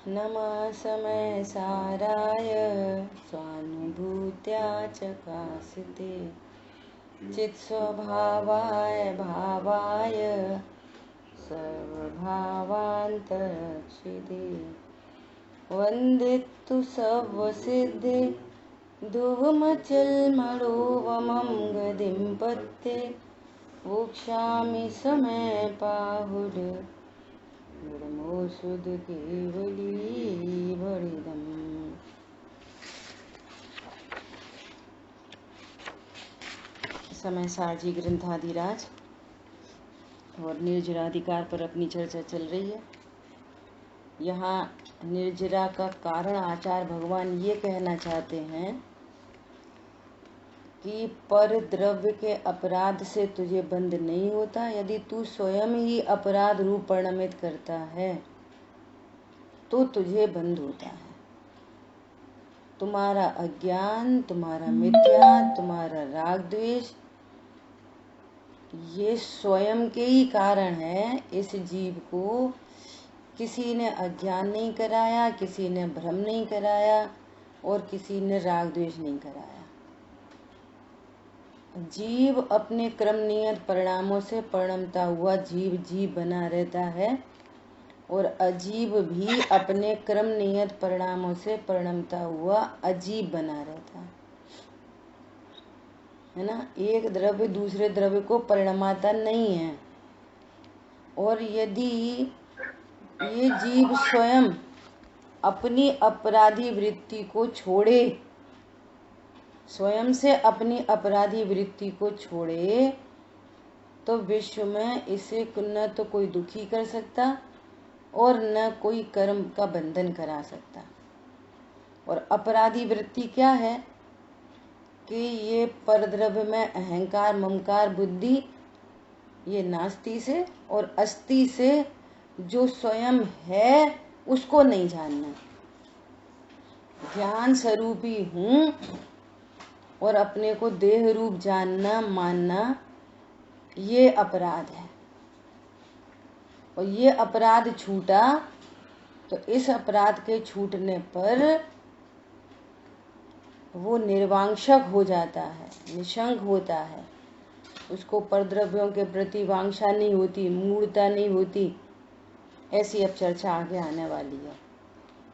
नमः समय साराय स्वानुभूत्या चकासिते चित्स्वभावाय भावाय सर्वभावान्तरक्षिते वन्दितु सर्वसिद्धे धुवमचलमणोवमं गतिं पत्ते वोक्षामि समय पाहुड निर्मोषुद केवली भरिदम्। समय सारजी ग्रंथाधिराज और निर्जराधिकार पर अपनी चर्चा चल रही है। यहाँ निर्जरा का कारण आचार्य भगवान ये कहना चाहते हैं कि पर द्रव्य के अपराध से तुझे बंध नहीं होता। यदि तू स्वयं ही अपराध रूप परिणमित करता है तो तुझे बंध होता है। तुम्हारा अज्ञान, तुम्हारा मिथ्या, तुम्हारा राग द्वेष, ये स्वयं के ही कारण है। इस जीव को किसी ने अज्ञान नहीं कराया, किसी ने भ्रम नहीं कराया और किसी ने राग द्वेष नहीं कराया। जीव अपने क्रम नियत परिणामों से परिणमता हुआ जीव बना रहता है और अजीब भी अपने क्रम नियत परिणामों से परिणमता हुआ अजीब बना रहता है ना। एक द्रव्य दूसरे द्रव्य को परिणमाता नहीं है। और यदि ये जीव स्वयं अपनी अपराधी वृत्ति को छोड़े, स्वयं से अपनी अपराधी वृत्ति को छोड़े तो विश्व में इसे न तो कोई दुखी कर सकता और न कोई कर्म का बंधन करा सकता। और अपराधी वृत्ति क्या है कि ये परद्रव्य में अहंकार, ममकार, बुद्धि, ये नास्ति से और अस्ति से जो स्वयं है उसको नहीं जानना। ज्ञान स्वरूपी हूँ और अपने को देह रूप जानना, मानना, ये अपराध है। और ये अपराध छूटा तो इस अपराध के छूटने पर वो निर्वांशक हो जाता है, निशंक होता है। उसको परद्रव्यों के प्रति वांछा नहीं होती, मूढ़ता नहीं होती। ऐसी अब चर्चा आगे आने वाली है।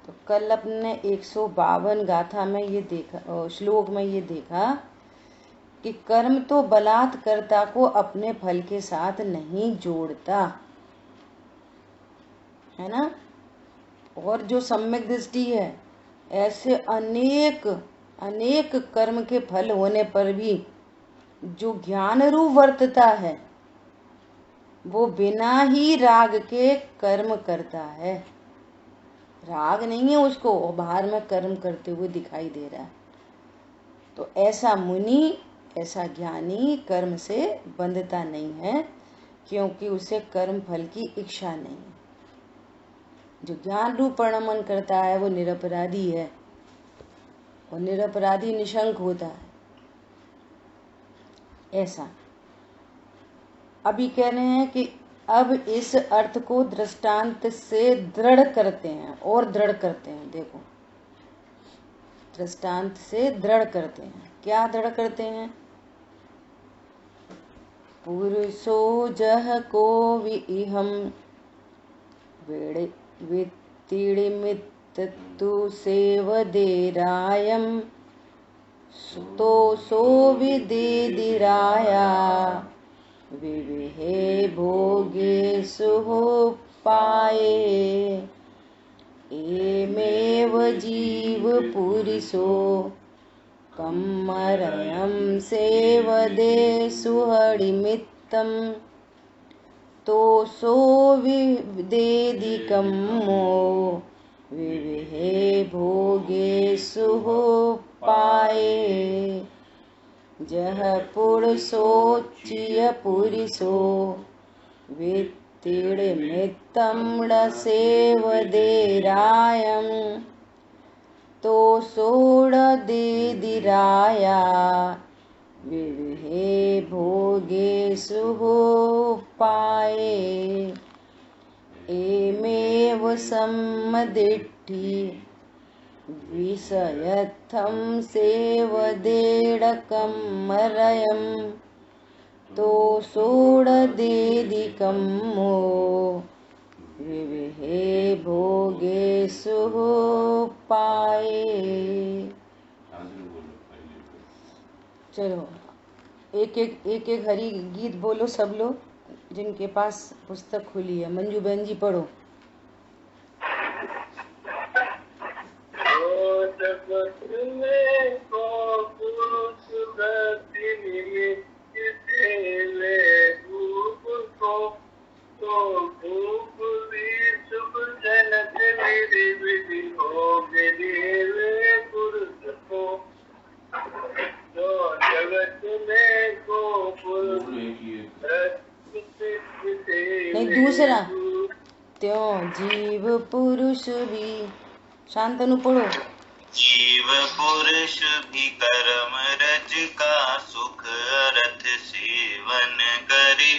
तो कल अपने 152 गाथा में ये देखा, श्लोक में ये देखा कि कर्म तो बलात्कर्ता को अपने फल के साथ नहीं जोड़ता, है ना। और जो सम्यक दृष्टि है, ऐसे अनेक अनेक कर्म के फल होने पर भी जो ज्ञान रूप वर्तता है वो बिना ही राग के कर्म करता है। राग नहीं है उसको, वो बाहर में कर्म करते हुए दिखाई दे रहा है। तो ऐसा मुनि, ऐसा ज्ञानी कर्म से बंधता नहीं है, क्योंकि उसे कर्म फल की इच्छा नहीं है। जो ज्ञान रूप परिणमन करता है वो निरपराधी है और निरपराधी निशंक होता है। ऐसा अभी कह रहे हैं कि अब इस अर्थ को दृष्टांत से दृढ़ करते हैं और दृढ़ करते हैं। देखो, दृष्टांत से दृढ़ करते हैं। क्या दृढ़ करते हैं? पुरुषो जह को विहम वित्तिमित्तु सेवदेरायम तो सो विदेदिराया विविहे भोगे सुहो पाए एमेव जीव पुरुषो कम्मरयं सेवदे सुहरिमित्तं तो सो विदेदिकं मो विविहे भोगे सुहो पाए जह पुरुषोच्य पुरुषो वित्तिमित्तं सेवदेरायं तो सोड़देदिराया विविहे भोगे सुहो पाए एमेव सम्मदिट्ठी विषयत्थं सेवदेडकं मरयं तो सोडदेदिकं मो विविहे भोगेषु पाये। चलो एक एक हरि गीत बोलो सब लोग, जिनके पास पुस्तक खुली है। मंजू बहन जी पढ़ो। नहीं, दूसरा त्यों जीव पुरुष भी। शांतनु पढ़ो। जीव पुरुष भी कर्म रज का सुख अर्थ सेवन करे,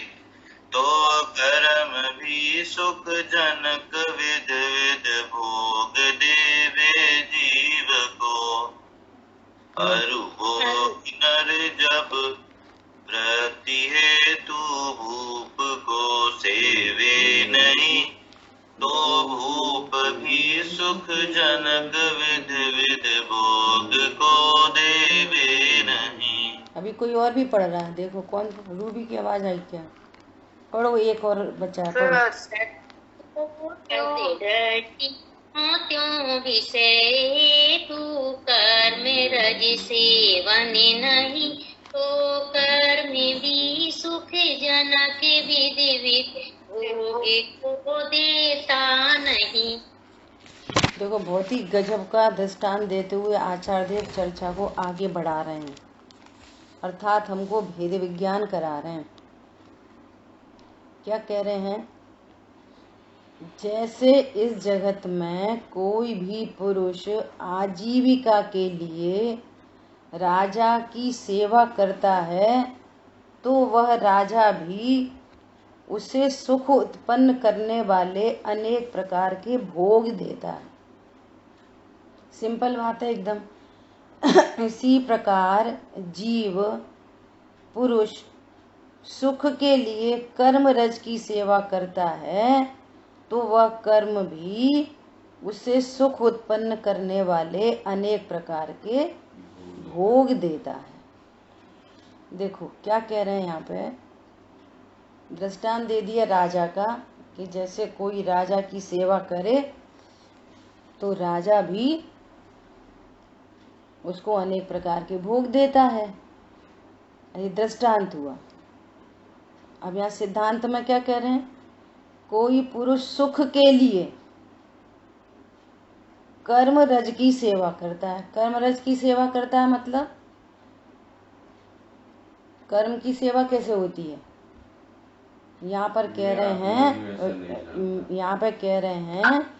तो कर्म भी सुख जनक विध विध भोग देवे जीव को। अरु भोग नर जब प्रति हेतु भूप को सेवे नहीं, तो भूप भी सुख जनक विध विध भोग को देवे नहीं। अभी कोई और भी पढ़ रहा है, देखो कौन। रूबी की आवाज आई क्या? पढ़ो, एक और बच्चा पढ़ो। त्यों विषय तू कर्म रज सेवन नहीं, तो कर्म भी सुख जनक विधि विधि भोग को देता नहीं। देखो बहुत ही गजब का दृष्टांत देते हुए आचार्य देव चर्चा को आगे बढ़ा रहे हैं, अर्थात हमको भेद विज्ञान करा रहे हैं। क्या कह रहे हैं? जैसे इस जगत में कोई भी पुरुष आजीविका के लिए राजा की सेवा करता है, तो वह राजा भी उसे सुख उत्पन्न करने वाले अनेक प्रकार के भोग देता है। सिंपल बात है एकदम। इसी प्रकार जीव पुरुष सुख के लिए कर्म रज की सेवा करता है, तो वह कर्म भी उसे सुख उत्पन्न करने वाले अनेक प्रकार के भोग देता है। देखो क्या कह रहे हैं यहाँ पे, दृष्टांत दे दिया राजा का कि जैसे कोई राजा की सेवा करे तो राजा भी उसको अनेक प्रकार के भोग देता है। ये दृष्टांत हुआ। अब यहाँ सिद्धांत में क्या कह रहे हैं? कोई पुरुष सुख के लिए कर्म रज की सेवा करता है। कर्म रज की सेवा करता है मतलब कर्म की सेवा कैसे होती है? यहाँ पर कह रहे हैं, यहाँ पे कह रहे हैं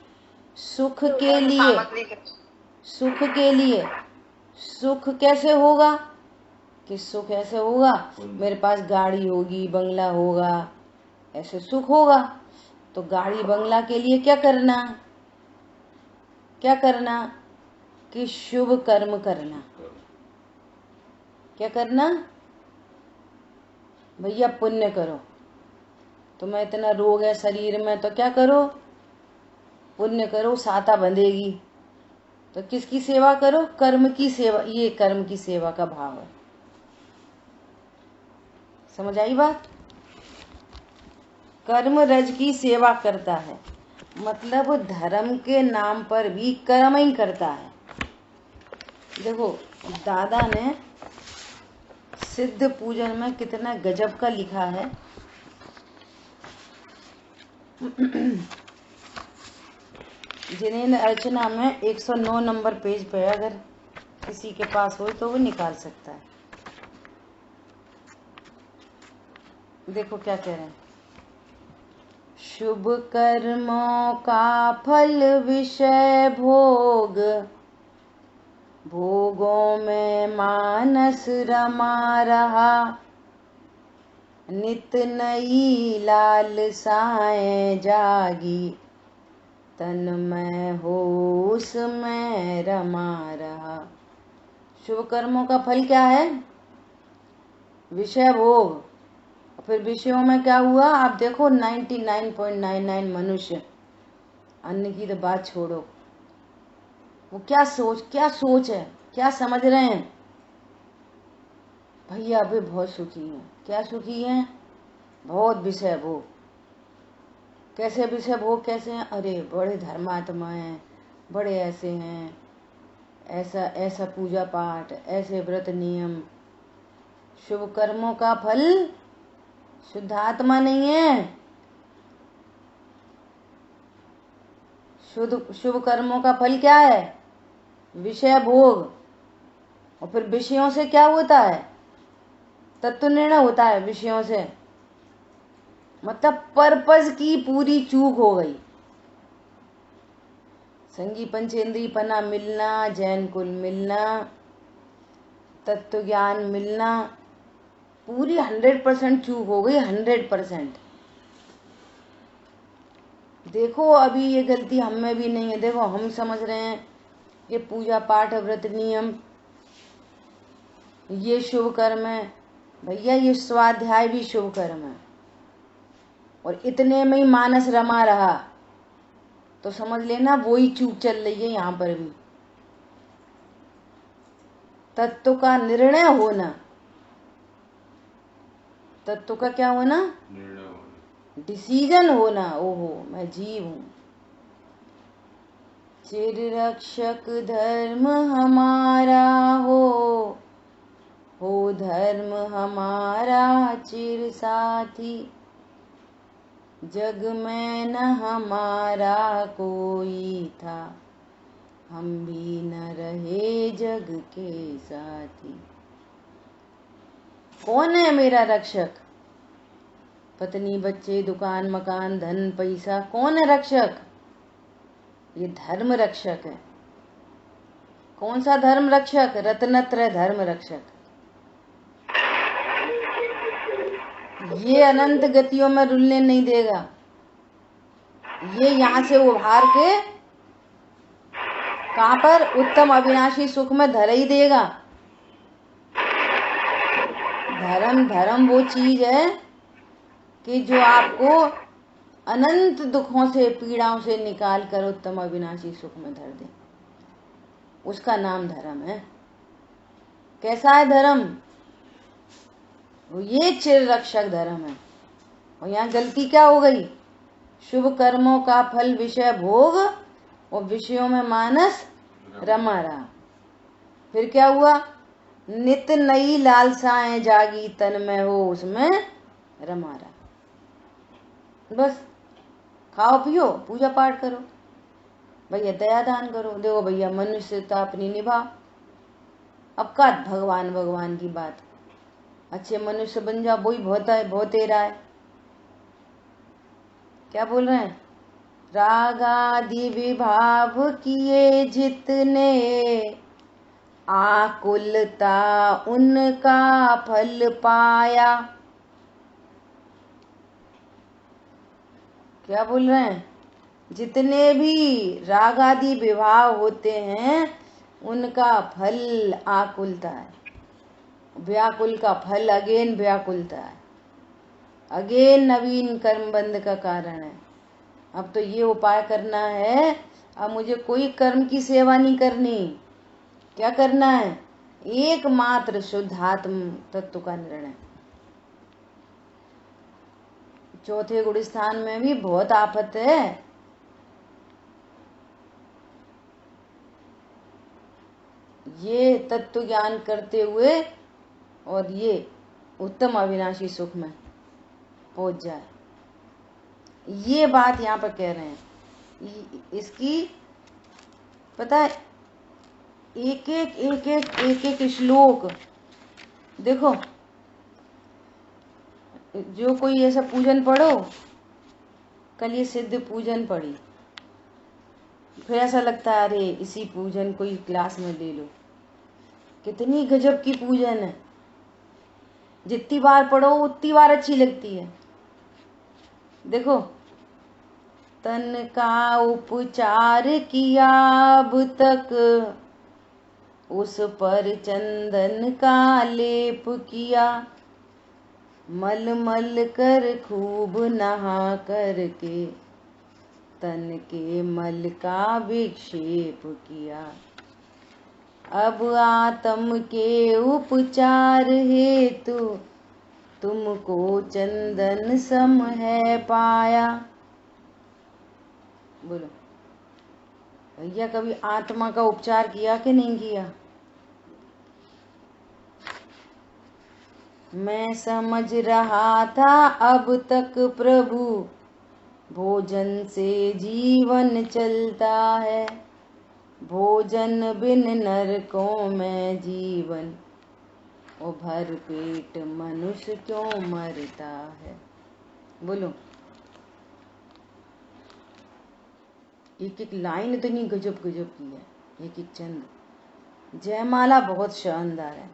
सुख के लिए। सुख के लिए सुख कैसे होगा? कि सुख ऐसे होगा, मेरे पास गाड़ी होगी, बंगला होगा, ऐसे सुख होगा। तो गाड़ी बंगला के लिए क्या करना? क्या करना? कि शुभ कर्म करना। क्या करना? भैया पुण्य करो। तुम्हें इतना रोग है शरीर में, तो क्या करो? पुण्य करो, साता बंधेगी। तो किसकी सेवा करो? कर्म की सेवा। ये कर्म की सेवा का भाव है। समझ आई बात? कर्म रज की सेवा करता है मतलब धर्म के नाम पर भी कर्म ही करता है। देखो दादा ने सिद्ध पूजन में कितना गजब का लिखा है। जिनेन्द्र अर्चना में 109 नंबर पेज पे, अगर किसी के पास हो तो वो निकाल सकता है। देखो क्या कह रहे हैं। शुभ कर्मों का फल विषय भोग, भोगों में मानस रमा रहा, नित नई लालसाएं जागी, तन्मय होश में रमा रहा। शुभ कर्मों का फल क्या है? विषय भोग। फिर विषयों में क्या हुआ? आप देखो 99.99 मनुष्य, अन्य की तो बात छोड़ो, वो क्या सोच है, क्या समझ रहे हैं? भैया अभी बहुत सुखी हैं। क्या सुखी हैं? बहुत विषय भोग। कैसे विषय भोग कैसे हैं? अरे बड़े धर्मात्मा हैं, बड़े ऐसे हैं, ऐसा ऐसा पूजा पाठ, ऐसे व्रत नियम। शुभ कर्मों का फल शुद्ध आत्मा नहीं है। शुभ कर्मों का फल क्या है? विषय भोग। और फिर विषयों से क्या होता है? तत्व निर्णय होता है विषयों से। मतलब पर्पस की पूरी चूक हो गई। संगी पंचेंद्रिय पना मिलना, जैन कुल मिलना, तत्व ज्ञान मिलना, पूरी 100% चूक हो गई। 100%। देखो अभी ये गलती हम में भी नहीं है। देखो हम समझ रहे हैं ये पूजा पाठ व्रत नियम ये शुभ कर्म है। भैया ये स्वाध्याय भी शुभ कर्म है। और इतने में ही मानस रमा रहा तो समझ लेना वही चूक चल रही है यहाँ पर भी। तत्व का निर्णय होना, तत्व का क्या होना? डिसीजन होना। ओहो मैं जीव हूं। चिर रक्षक धर्म हमारा हो धर्म हमारा चिर साथी, जग में न हमारा कोई था, हम भी न रहे जग के साथी। कौन है मेरा रक्षक? पत्नी बच्चे दुकान मकान धन पैसा। कौन है रक्षक? ये धर्म रक्षक है। कौन सा धर्म रक्षक? रत्नत्रय धर्म रक्षक। ये अनंत गतियों में रुलने नहीं देगा। ये यहाँ से उभार के कहाँ पर? उत्तम अविनाशी सुख में धर ही देगा। धर्म वो चीज है कि जो आपको अनंत दुखों से पीड़ाओं से निकाल कर उत्तम अविनाशी सुख में धर दे। उसका नाम धर्म है। कैसा है धर्म? ये चिर रक्षक धर्म है। और यहाँ गलती क्या हो गई? शुभ कर्मों का फल विषय भोग और विषयों में मानस रमा रहा। फिर क्या हुआ? नित नई लालसाएं जागी तन में हो उसमें रमा रहा। बस खाओ पियो पूजा पाठ करो भैया, दया दान करो। देखो भैया मनुष्यता अपनी निभा। अब का भगवान की बात। अच्छे मनुष्य बन जाओ, वही बहुत तेरा है। क्या बोल रहे हैं? रागादि विभाव किए जितने, आकुलता उनका फल पाया। क्या बोल रहे हैं? जितने भी राग आदि विभाव होते हैं उनका फल आकुलता है। व्याकुल का फल अगेन व्याकुलता है, अगेन नवीन कर्म बंध का कारण है। अब तो ये उपाय करना है, अब मुझे कोई कर्म की सेवा नहीं करनी। क्या करना है? एकमात्र शुद्धात्म तत्व का निर्णय। चौथे गुण स्थान में भी बहुत आफत है। ये तत्व ज्ञान करते हुए और ये उत्तम अविनाशी सुख में पहुंच जाए, ये बात यहाँ पर कह रहे हैं। इसकी पता है एक श्लोक देखो। जो कोई ऐसा पूजन पढ़ो, कल ये सिद्ध पूजन पढ़ी, फिर ऐसा लगता है अरे इसी पूजन को ही क्लास में ले लो। कितनी गजब की पूजन है, जितनी बार पढ़ो उतनी बार अच्छी लगती है। देखो तन का उपचार किया अब तक, उस पर चंदन का लेप किया, मल मल कर खूब नहा करके तन के मल का विक्षेप किया। अब आत्म के उपचार हेतु तुमको चंदन सम है पाया। बोलो भैया, कभी आत्मा का उपचार किया कि नहीं किया? मैं समझ रहा था अब तक प्रभु, भोजन से जीवन चलता है, भोजन बिन नरकों में जीवन, ओ भर पेट मनुष्य क्यों मरता है। बोलो, एक एक लाइन इतनी गजब गजब की है, एक एक चंद। जयमाला बहुत शानदार है।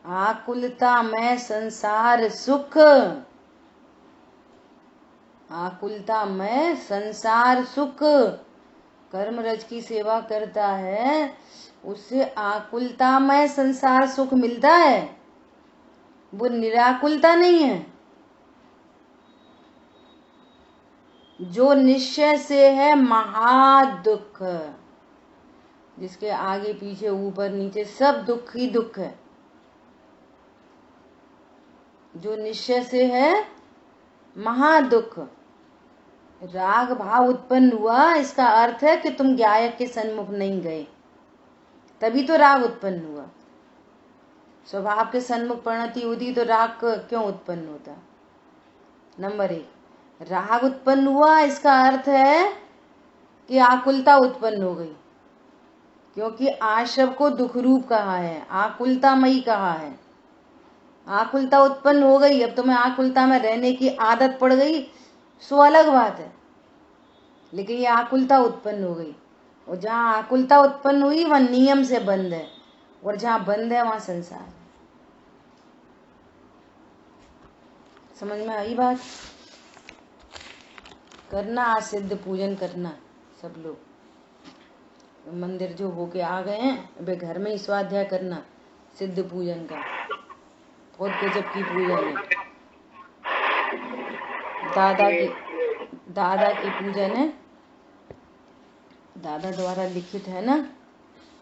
आकुलता में संसार सुख, आकुलता में संसार सुख। कर्म रज की सेवा करता है, उससे आकुलता में संसार सुख मिलता है, वो निराकुलता नहीं है। जो निश्चय से है महादुख, जिसके आगे पीछे ऊपर नीचे सब दुख ही दुख है, जो निश्चय से है महादुख। राग भाव उत्पन्न हुआ, इसका अर्थ है कि तुम गायक के सन्मुख नहीं गए, तभी तो राग उत्पन्न हुआ। स्वभाव के सन्मुख परिणति होती तो राग क्यों उत्पन्न होता? नंबर 1, राग उत्पन्न हुआ, इसका अर्थ है कि आकुलता उत्पन्न हो गई, क्योंकि आशव को दुख रूप कहा है, आकुलतामयी कहा है। आकुलता उत्पन्न हो गई, अब तुम्हें आकुलता में रहने की आदत पड़ गई, सो अलग बात है, लेकिन ये आकुलता उत्पन्न हो गई, और जहाँ आकुलता उत्पन्न हुई वह नियम से बंद है, और जहाँ बंद है वहां संसार है। समझ में आई बात? करना आज सिद्ध पूजन करना, सब लोग मंदिर जो होके आ गए हैं वे घर में ही स्वाध्याय करना सिद्ध पूजन का, बहुत गजब की पूजन है। दादा की पूजन है, दादा द्वारा लिखित है ना।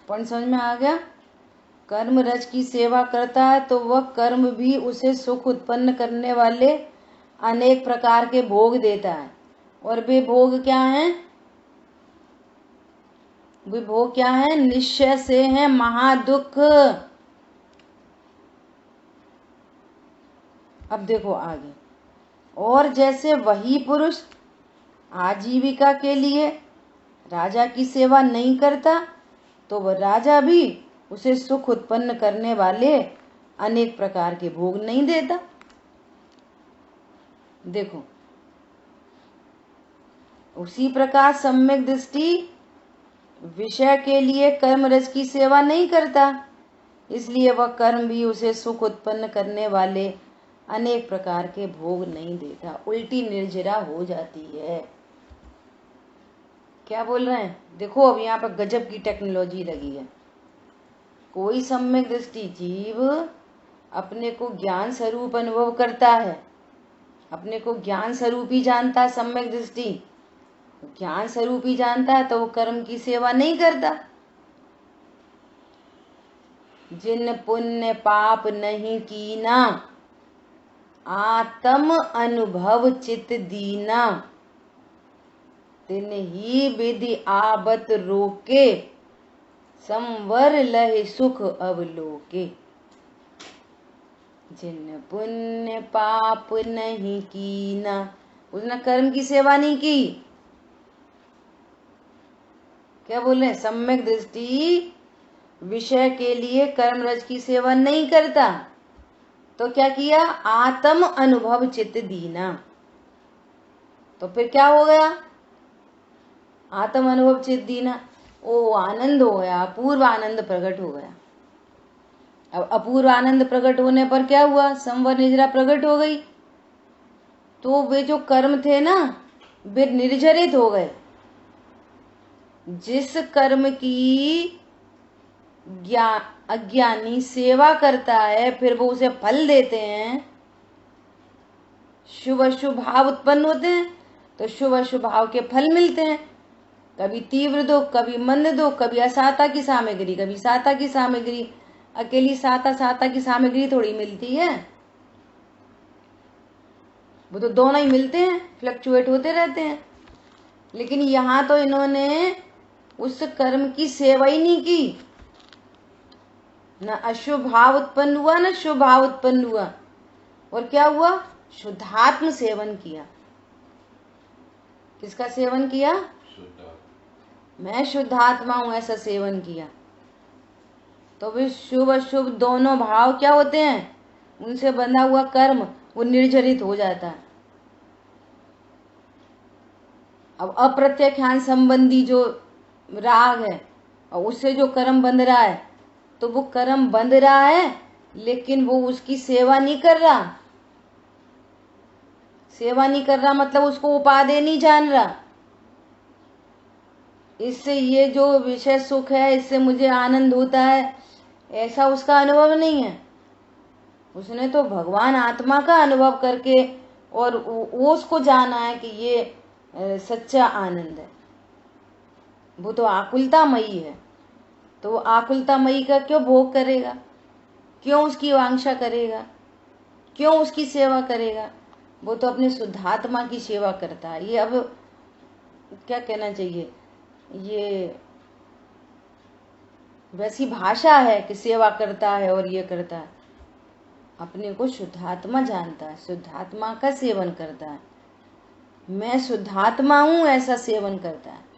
पॉइंट समझ में आ गया? कर्म रज की सेवा करता है तो वह कर्म भी उसे सुख उत्पन्न करने वाले अनेक प्रकार के भोग देता है, और वे भोग क्या हैं? वे भोग क्या हैं? निश्चय से है महादुख। अब देखो आगे, और जैसे वही पुरुष आजीविका के लिए राजा की सेवा नहीं करता, तो वह राजा भी उसे सुख उत्पन्न करने वाले अनेक प्रकार के भोग नहीं देता। देखो, उसी प्रकार सम्यक दृष्टि विषय के लिए कर्म रज की सेवा नहीं करता, इसलिए वह कर्म भी उसे सुख उत्पन्न करने वाले अनेक प्रकार के भोग नहीं देता, उल्टी निर्जरा हो जाती है। क्या बोल रहे हैं? देखो, अब यहाँ पर गजब की टेक्नोलॉजी लगी है। कोई सम्यक दृष्टि जीव अपने को ज्ञान स्वरूप अनुभव करता है, अपने को ज्ञान स्वरूप ही जानता है। सम्यक दृष्टि ज्ञान स्वरूप ही जानता है, तो वो कर्म की सेवा नहीं करता। जिन पुण्य पाप नहीं कीना, आत्म अनुभव चित दीना, तिन ही विधि आबत रोके, संवर लहे सुख अवलोके। जिन पुण्य पाप नहीं कीना, उसने कर्म की सेवा नहीं की। क्या बोले? सम्यक दृष्टि विषय के लिए कर्म रज की सेवा नहीं करता, तो क्या किया? आत्म अनुभव चित्त दीना। तो फिर क्या हो गया? आत्म अनुभव चित्त दीना, ओ आनंद हो गया, अपूर्व आनंद प्रकट हो गया। अब अपूर्व आनंद प्रकट होने पर क्या हुआ? संवर निद्रा प्रकट हो गई। तो वे जो कर्म थे ना वे निर्जरित हो गए। जिस कर्म की अज्ञानी सेवा करता है फिर वो उसे फल देते हैं, शुभ अशुभ भाव उत्पन्न होते हैं तो शुभ अशुभ भाव के फल मिलते हैं। कभी तीव्र दुख, कभी मंद दुख, कभी असाता की सामग्री, कभी साता की सामग्री। अकेली साता की सामग्री थोड़ी मिलती है, वो तो दोनों ही मिलते हैं, फ्लक्चुएट होते रहते हैं। लेकिन यहाँ तो इन्होंने उस कर्म की सेवा ही नहीं की, न अशुभ भाव उत्पन्न हुआ न शुभ भाव उत्पन्न हुआ, और क्या हुआ? शुद्धात्म सेवन किया। किसका सेवन किया? मैं शुद्धात्मा हूं, ऐसा सेवन किया। तो भी शुभ अशुभ दोनों भाव क्या होते हैं? उनसे बंधा हुआ कर्म वो निर्जरित हो जाता है। अब अप्रत्याख्यान संबंधी जो राग है और उससे जो कर्म बंध रहा है, तो वो कर्म बंध रहा है लेकिन वो उसकी सेवा नहीं कर रहा। सेवा नहीं कर रहा मतलब उसको उपादेय नहीं जान रहा। इससे ये जो विषय सुख है, इससे मुझे आनंद होता है, ऐसा उसका अनुभव नहीं है। उसने तो भगवान आत्मा का अनुभव करके और वो उसको जाना है कि ये सच्चा आनंद है। वो तो आकुलतामयी है, तो वो आकुलतामयी का क्यों भोग करेगा? क्यों उसकी वांछा करेगा? क्यों उसकी सेवा करेगा? वो तो अपने शुद्धात्मा की सेवा करता है। ये अब क्या कहना चाहिए, ये वैसी भाषा है कि सेवा करता है और ये करता है। अपने को शुद्धात्मा जानता है, शुद्धात्मा का सेवन करता है। मैं शुद्धात्मा हूं, ऐसा सेवन करता है।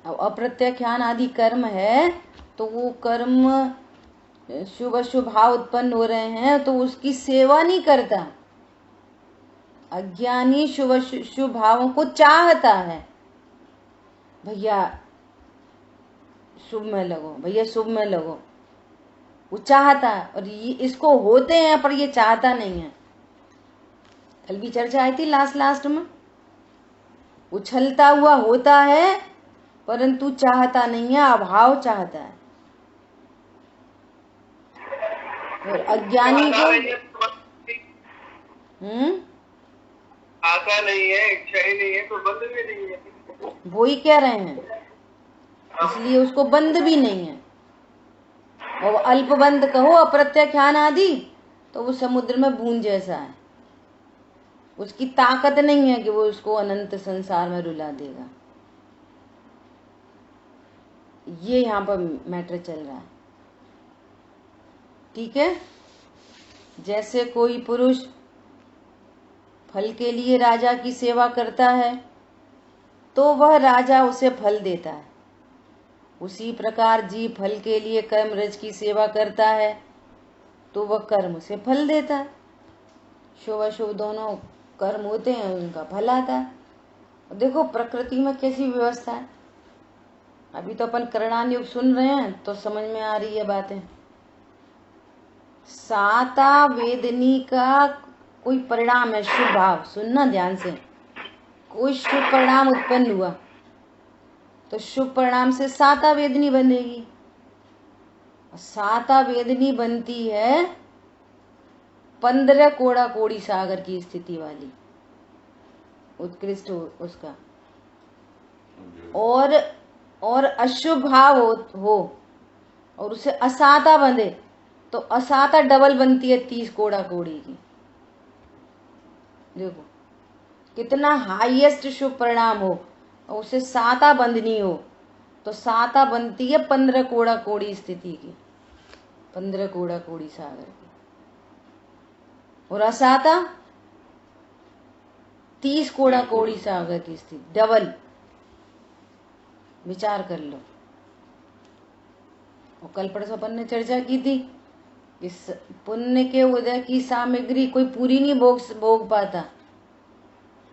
अब अप्रत्याख्यान आदि कर्म है तो वो कर्म शुभ अशुभ भाव उत्पन्न हो रहे हैं तो उसकी सेवा नहीं करता। अज्ञानी शुभ शुभ भावों को चाहता है, भैया शुभ में लगो, भैया शुभ में लगो, वो चाहता है। और ये इसको होते हैं पर ये चाहता नहीं है। कल भी चर्चा आई थी लास्ट में, उछलता हुआ होता है परंतु चाहता नहीं है, अभाव चाहता है। और अज्ञानी को आता नहीं है, इच्छा ही नहीं है तो बंद भी नहीं है। वो ही कह रहे हैं, इसलिए उसको बंद भी नहीं है। और अल्प बंद कहो अप्रत्याख्यान आदि तो वो समुद्र में बूंद जैसा है। उसकी ताकत नहीं है कि वो उसको अनंत संसार में रुला देगा। ये यहाँ पर मैटर चल रहा है। ठीक है, जैसे कोई पुरुष फल के लिए राजा की सेवा करता है तो वह राजा उसे फल देता है। उसी प्रकार जीव फल के लिए कर्म रज की सेवा करता है तो वह कर्म उसे फल देता है। शुभ अशुभ दोनों कर्म होते हैं, उनका फल आता है। देखो प्रकृति में कैसी व्यवस्था है। अभी तो अपन करणान युग सुन रहे हैं तो समझ में आ रही है बातें। साता वेदनी का कोई परिणाम है, शुभ भाव, सुनना ध्यान से। कोई शुभ परिणाम उत्पन्न हुआ तो शुभ परिणाम से साता वेदनी बनेगी। साता वेदनी बनती है 15 कोड़ा कोड़ी सागर की स्थिति वाली, उत्कृष्ट उसका। और अशुभ भाव हो और उसे असाता बंधे तो असाता डबल बनती है 30 कोड़ा कोड़ी की। देखो कितना हाईएस्ट शुभ परिणाम हो और उसे साता बंधनी हो तो साता बनती है 15 कोड़ा कोड़ी स्थिति की, 15 कोड़ा कोड़ी सागर की। और असाता 30 कोड़ा कोड़ी सागर की स्थिति, डबल। विचार कर लो। और कल परसों अपन ने चर्चा की थी, इस पुण्य के उदय की सामग्री कोई पूरी नहीं भोग पाता,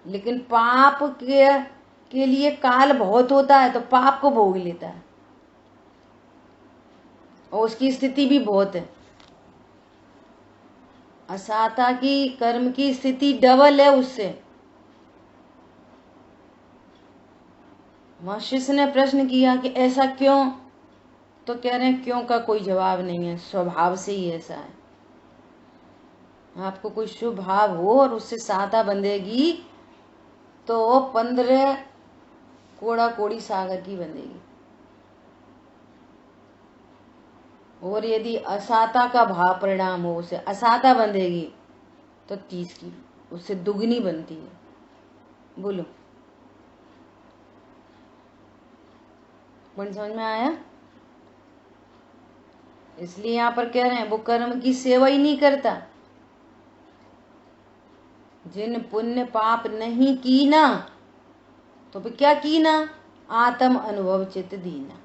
लेकिन पाप के लिए काल बहुत होता है तो पाप को भोग लेता है और उसकी स्थिति भी बहुत है। असाता की कर्म की स्थिति डबल है उससे। वहां शिष्य ने प्रश्न किया कि ऐसा क्यों? तो कह रहे हैं क्यों का कोई जवाब नहीं है, स्वभाव से ही ऐसा है। आपको कोई शुभ भाव हो और उससे साता बंधेगी तो 15 कोड़ा कोड़ी सागर की बंधेगी, और यदि असाता का भाव परिणाम हो उसे असाता बंधेगी तो 30 की, उससे दुगनी बनती है। बोलो, पॉइंट समझ में आया? इसलिए यहाँ पर कह रहे हैं वो कर्म की सेवा ही नहीं करता। जिन पुण्य पाप नहीं की ना, तो फिर क्या की ना? आत्म अनुभव चित दीना।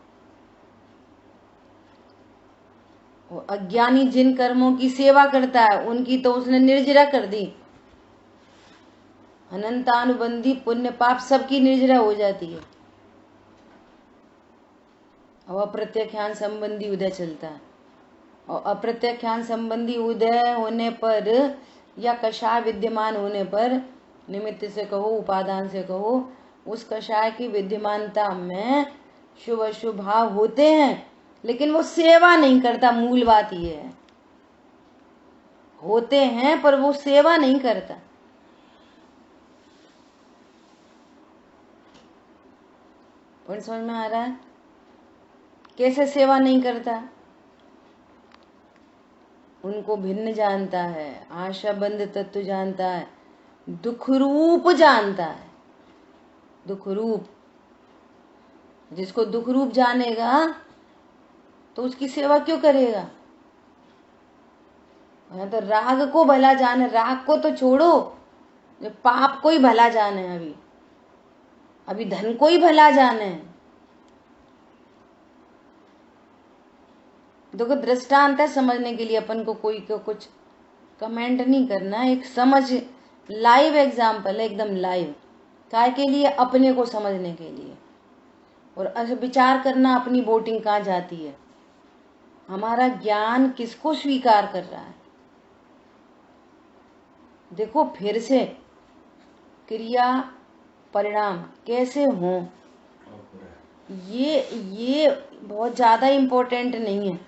वो अज्ञानी जिन कर्मों की सेवा करता है उनकी तो उसने निर्जरा कर दी। अनंतानुबंधी पुण्य पाप सबकी निर्जरा हो जाती है। और अप्रत्यक्षान संबंधी उदय चलता है, और अप्रत्यक्षान संबंधी उदय होने पर या कषाय विद्यमान होने पर, निमित्त से कहो उपादान से कहो, उस कषाय की विद्यमानता में शुभ अशुभ भाव होते हैं, लेकिन वो सेवा नहीं करता। मूल बात ये है, होते हैं पर वो सेवा नहीं करता। पॉइंट समझ में आ रहा है? कैसे सेवा नहीं करता? उनको भिन्न जानता है, आशा बंध तत्व जानता है, दुख रूप जानता है। दुख रूप, जिसको दुख रूप जानेगा तो उसकी सेवा क्यों करेगा? तो राग को भला जाने, राग को तो छोड़ो, जो पाप को ही भला जाने, अभी धन को ही भला जाने। देखो दृष्टांत है समझने के लिए, अपन को कोई को कुछ कमेंट नहीं करना, एक समझ, लाइव एग्जाम्पल है, एकदम लाइव। काय के लिए? अपने को समझने के लिए। और विचार करना अपनी वोटिंग कहाँ जाती है, हमारा ज्ञान किसको स्वीकार कर रहा है। देखो फिर से, क्रिया परिणाम कैसे हो, ये बहुत ज्यादा इम्पोर्टेंट नहीं है।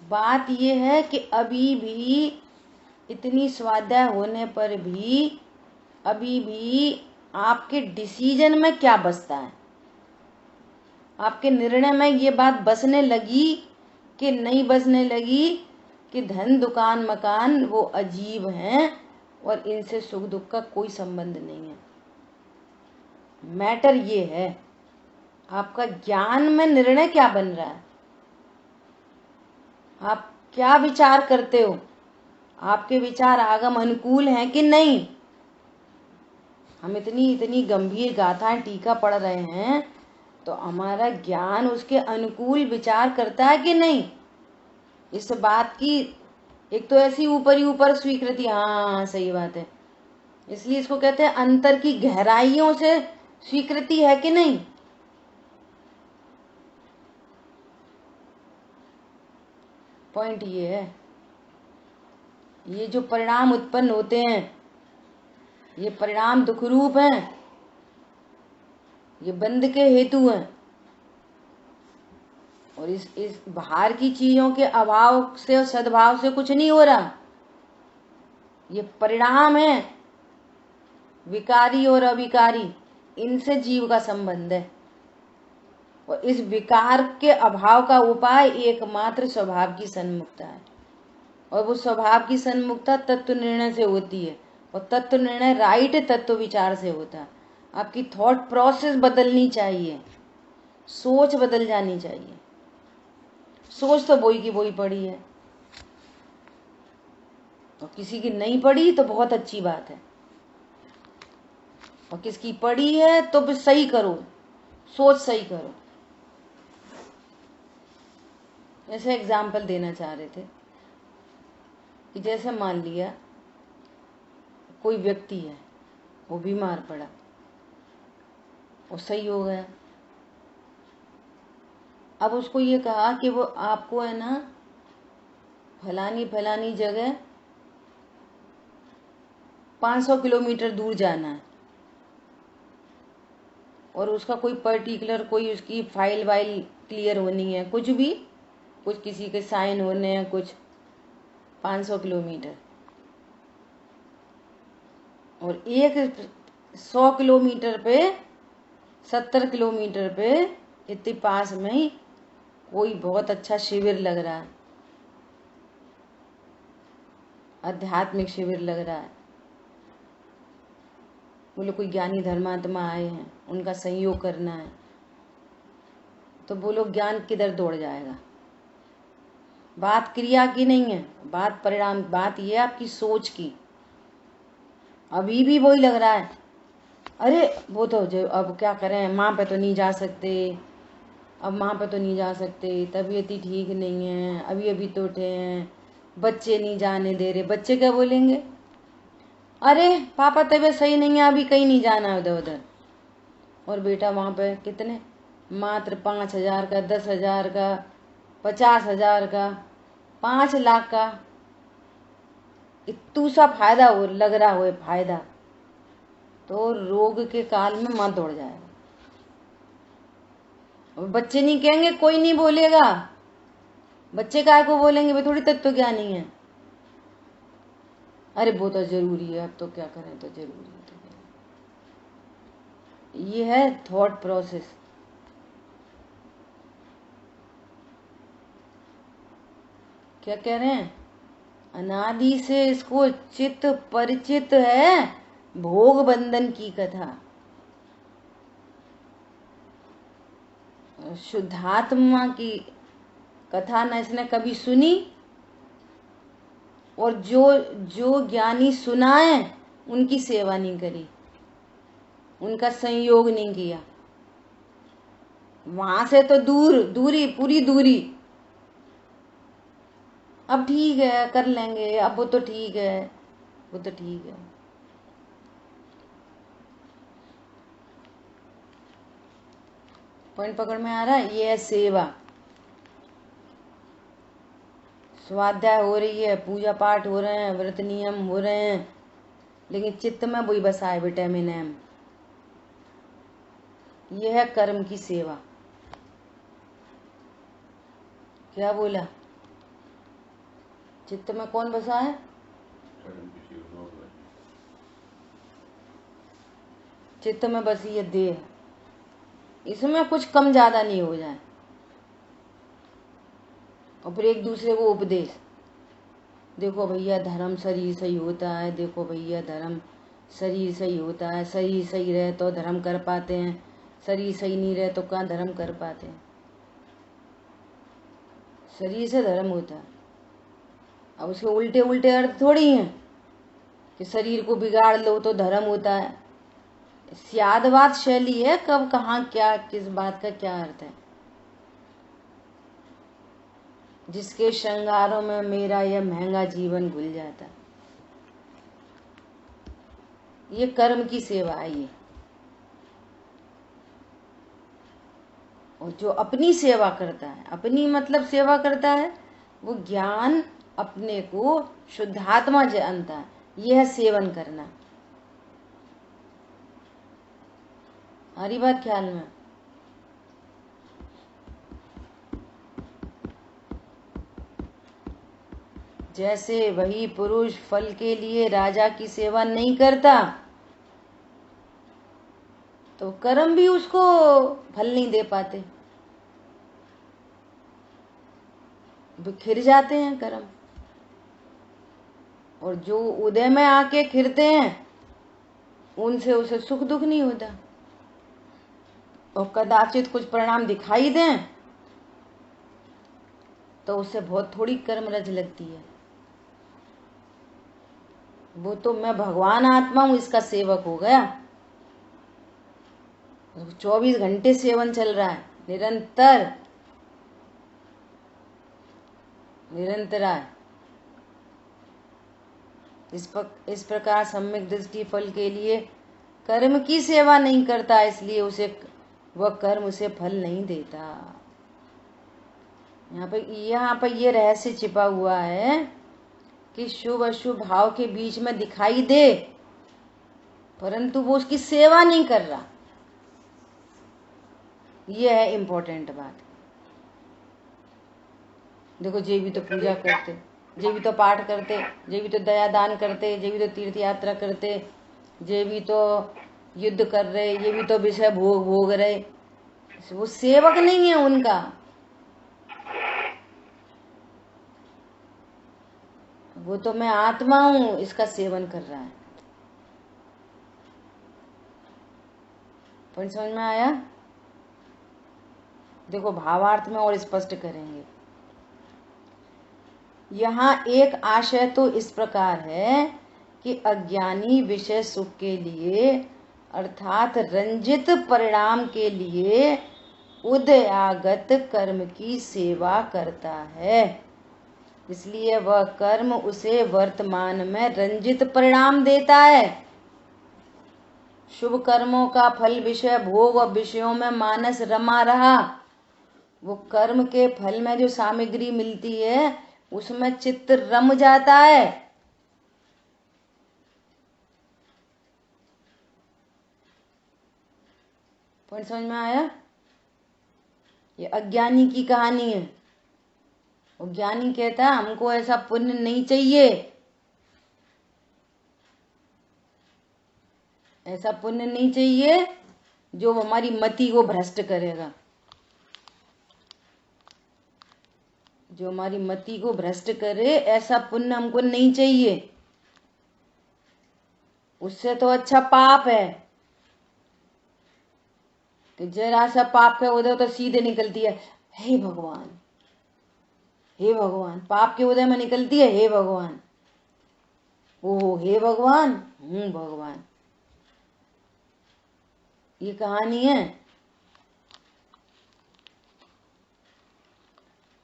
बात ये है कि अभी भी इतनी स्वाध्याय होने पर भी अभी भी आपके डिसीजन में क्या बसता है, आपके निर्णय में ये बात बसने लगी कि नहीं बसने लगी कि धन दुकान मकान वो अजीब हैं और इनसे सुख दुख का कोई संबंध नहीं है। मैटर ये है आपका ज्ञान में निर्णय क्या बन रहा है, आप क्या विचार करते हो, आपके विचार आगम अनुकूल हैं कि नहीं। हम इतनी गंभीर गाथाएं टीका पढ़ रहे हैं तो हमारा ज्ञान उसके अनुकूल विचार करता है कि नहीं। इस बात की एक तो ऐसी ऊपर ही ऊपर स्वीकृति, हाँ सही बात है, इसलिए इसको कहते हैं अंतर की गहराइयों से स्वीकृति है कि नहीं। पॉइंट ये है, ये जो परिणाम उत्पन्न होते हैं ये परिणाम दुख रूप हैं, ये बंध के हेतु हैं। और इस बाहर की चीजों के अभाव से और सद्भाव से कुछ नहीं हो रहा, ये परिणाम है। विकारी और अविकारी, इनसे जीव का संबंध है। और इस विकार के अभाव का उपाय एकमात्र स्वभाव की सन्मुखता है, और वो स्वभाव की सन्मुखता तत्व निर्णय से होती है, और तत्व निर्णय राइट तत्व विचार से होता है। आपकी थॉट प्रोसेस बदलनी चाहिए, सोच बदल जानी चाहिए। सोच तो वही की वही पड़ी है, और किसी की नहीं पड़ी तो बहुत अच्छी बात है, और किसकी पड़ी है तो भी सही करो, सोच सही करो। ऐसे एग्जाम्पल देना चाह रहे थे कि जैसे मान लिया कोई व्यक्ति है, वो बीमार पड़ा, वो सही हो गया। अब उसको ये कहा कि वो आपको है ना फलानी जगह 500 किलोमीटर दूर जाना है और उसका कोई पर्टिकुलर कोई उसकी फाइल वाइल क्लियर होनी है, कुछ भी, कुछ किसी के साइन होने हैं, कुछ 500 किलोमीटर, और 100 किलोमीटर पे 70 किलोमीटर पे इतने पास में ही कोई बहुत अच्छा शिविर लग रहा है, आध्यात्मिक शिविर लग रहा है, बोलो कोई ज्ञानी धर्मात्मा आए हैं, उनका सहयोग करना है, तो बोलो ज्ञान किधर दौड़ जाएगा। बात क्रिया की नहीं है, बात परिणाम, बात ये है आपकी सोच की। अभी भी वही लग रहा है, अरे वो तो जो अब क्या करें, माँ पे तो नहीं जा सकते, अब माँ पे तो नहीं जा सकते, तबीयत ही ठीक नहीं है, अभी अभी तो उठे हैं, बच्चे नहीं जाने दे रहे। बच्चे क्या बोलेंगे, अरे पापा तबीयत सही नहीं है, अभी कहीं नहीं जाना उधर उधर। और बेटा वहाँ पे कितने, मात्र 5,000 का, 10,000 का, 50,000 का, 5 लाख का इतू सा फायदा हो लग रहा हो, फायदा, तो रोग के काल में मत दौड़ जाएगा। बच्चे नहीं कहेंगे, कोई नहीं बोलेगा, बच्चे काय को बोलेंगे, वे थोड़ी तत्व ज्ञानी है, अरे वो तो जरूरी है, अब तो क्या करें, तो जरूरी है, तो ये है थॉट प्रोसेस। क्या कह रहे हैं, अनादि से इसको चित्त परिचित है भोग बंधन की कथा। शुद्धात्मा की कथा न इसने कभी सुनी, और जो ज्ञानी सुनाए उनकी सेवा नहीं करी, उनका संयोग नहीं किया, वहां से तो दूरी, पूरी दूरी। अब ठीक है कर लेंगे, अब वो तो ठीक है, वो तो ठीक है। पॉइंट पकड़ में आ रहा है, ये है सेवा। स्वाध्याय हो रही है, पूजा पाठ हो रहे हैं, व्रत नियम हो रहे हैं, लेकिन चित्त में वही बसा है विटामिन एम। यह है कर्म की सेवा। क्या बोला, चित्त में कौन बसा है, चित्त में बसी है देह, इसमें कुछ कम ज्यादा नहीं हो जाए। और फिर एक दूसरे को उपदेश, देखो भैया धर्म शरीर सही होता है, देखो भैया धर्म शरीर सही होता है, शरीर सही रहे तो धर्म कर पाते हैं, शरीर सही नहीं रहे तो कहाँ धर्म कर पाते हैं। शरीर से धर्म होता है। अब उसके उल्टे उल्टे अर्थ थोड़ी हैं कि शरीर को बिगाड़ लो तो धर्म होता है। स्यादवाद शैली है, कब कहाँ क्या किस बात का क्या अर्थ है। जिसके श्रृंगारों में मेरा यह महंगा जीवन भूल जाता, ये कर्म की सेवा है ये। और जो अपनी सेवा करता है, अपनी मतलब सेवा करता है, वो ज्ञान अपने को शुद्धात्मा जानता है, यह है सेवन करना। हरी बात ख्याल में। जैसे वही पुरुष फल के लिए राजा की सेवा नहीं करता, तो कर्म भी उसको फल नहीं दे पाते, खिर जाते हैं कर्म। और जो उदय में आके खिरते हैं, उनसे उसे सुख दुख नहीं होता, और कदाचित कुछ परिणाम दिखाई दें तो उससे बहुत थोड़ी कर्म रज लगती है। वो तो मैं भगवान आत्मा हूं, इसका सेवक हो गया। 24 घंटे सेवन चल रहा है, निरंतर निरंतराय। इस प्रकार सम्यक दृष्टि फल के लिए कर्म की सेवा नहीं करता, इसलिए उसे वह कर्म उसे फल नहीं देता। यहाँ पर ये रहस्य छिपा हुआ है कि शुभ अशुभ भाव के बीच में दिखाई दे, परंतु वो उसकी सेवा नहीं कर रहा। ये है इम्पोर्टेंट बात। देखो, ये भी तो पूजा करते, ये भी तो पाठ करते, ये भी तो दया दान करते, ये भी तो तीर्थ यात्रा करते, ये भी तो युद्ध कर रहे, ये भी तो विषय भोग रहे। वो सेवक नहीं है उनका। वो तो मैं आत्मा हूं, इसका सेवन कर रहा है। पॉइंट समझ में आया? देखो, भावार्थ में और स्पष्ट करेंगे। यहाँ एक आशय तो इस प्रकार है कि अज्ञानी विषय सुख के लिए अर्थात रंजित परिणाम के लिए उदयागत कर्म की सेवा करता है, इसलिए वह कर्म उसे वर्तमान में रंजित परिणाम देता है। शुभ कर्मों का फल विषय भोग और विषयों में मानस रमा रहा, वो कर्म के फल में जो सामग्री मिलती है उसमें चित्त रम जाता है। पॉइंट समझ में आया? ये अज्ञानी की कहानी है। वो ज्ञानी कहता है हमको ऐसा पुण्य नहीं चाहिए, ऐसा पुण्य नहीं चाहिए जो हमारी मति को भ्रष्ट करेगा, जो हमारी मति को भ्रष्ट करे, ऐसा पुण्य हमको नहीं चाहिए। उससे तो अच्छा पाप है कि जरा सा पाप के उदय तो सीधे निकलती है हे भगवान, हे भगवान। पाप के उदय में निकलती है हे भगवान। ओहो, हे भगवान, हूँ भगवान। ये कहानी है।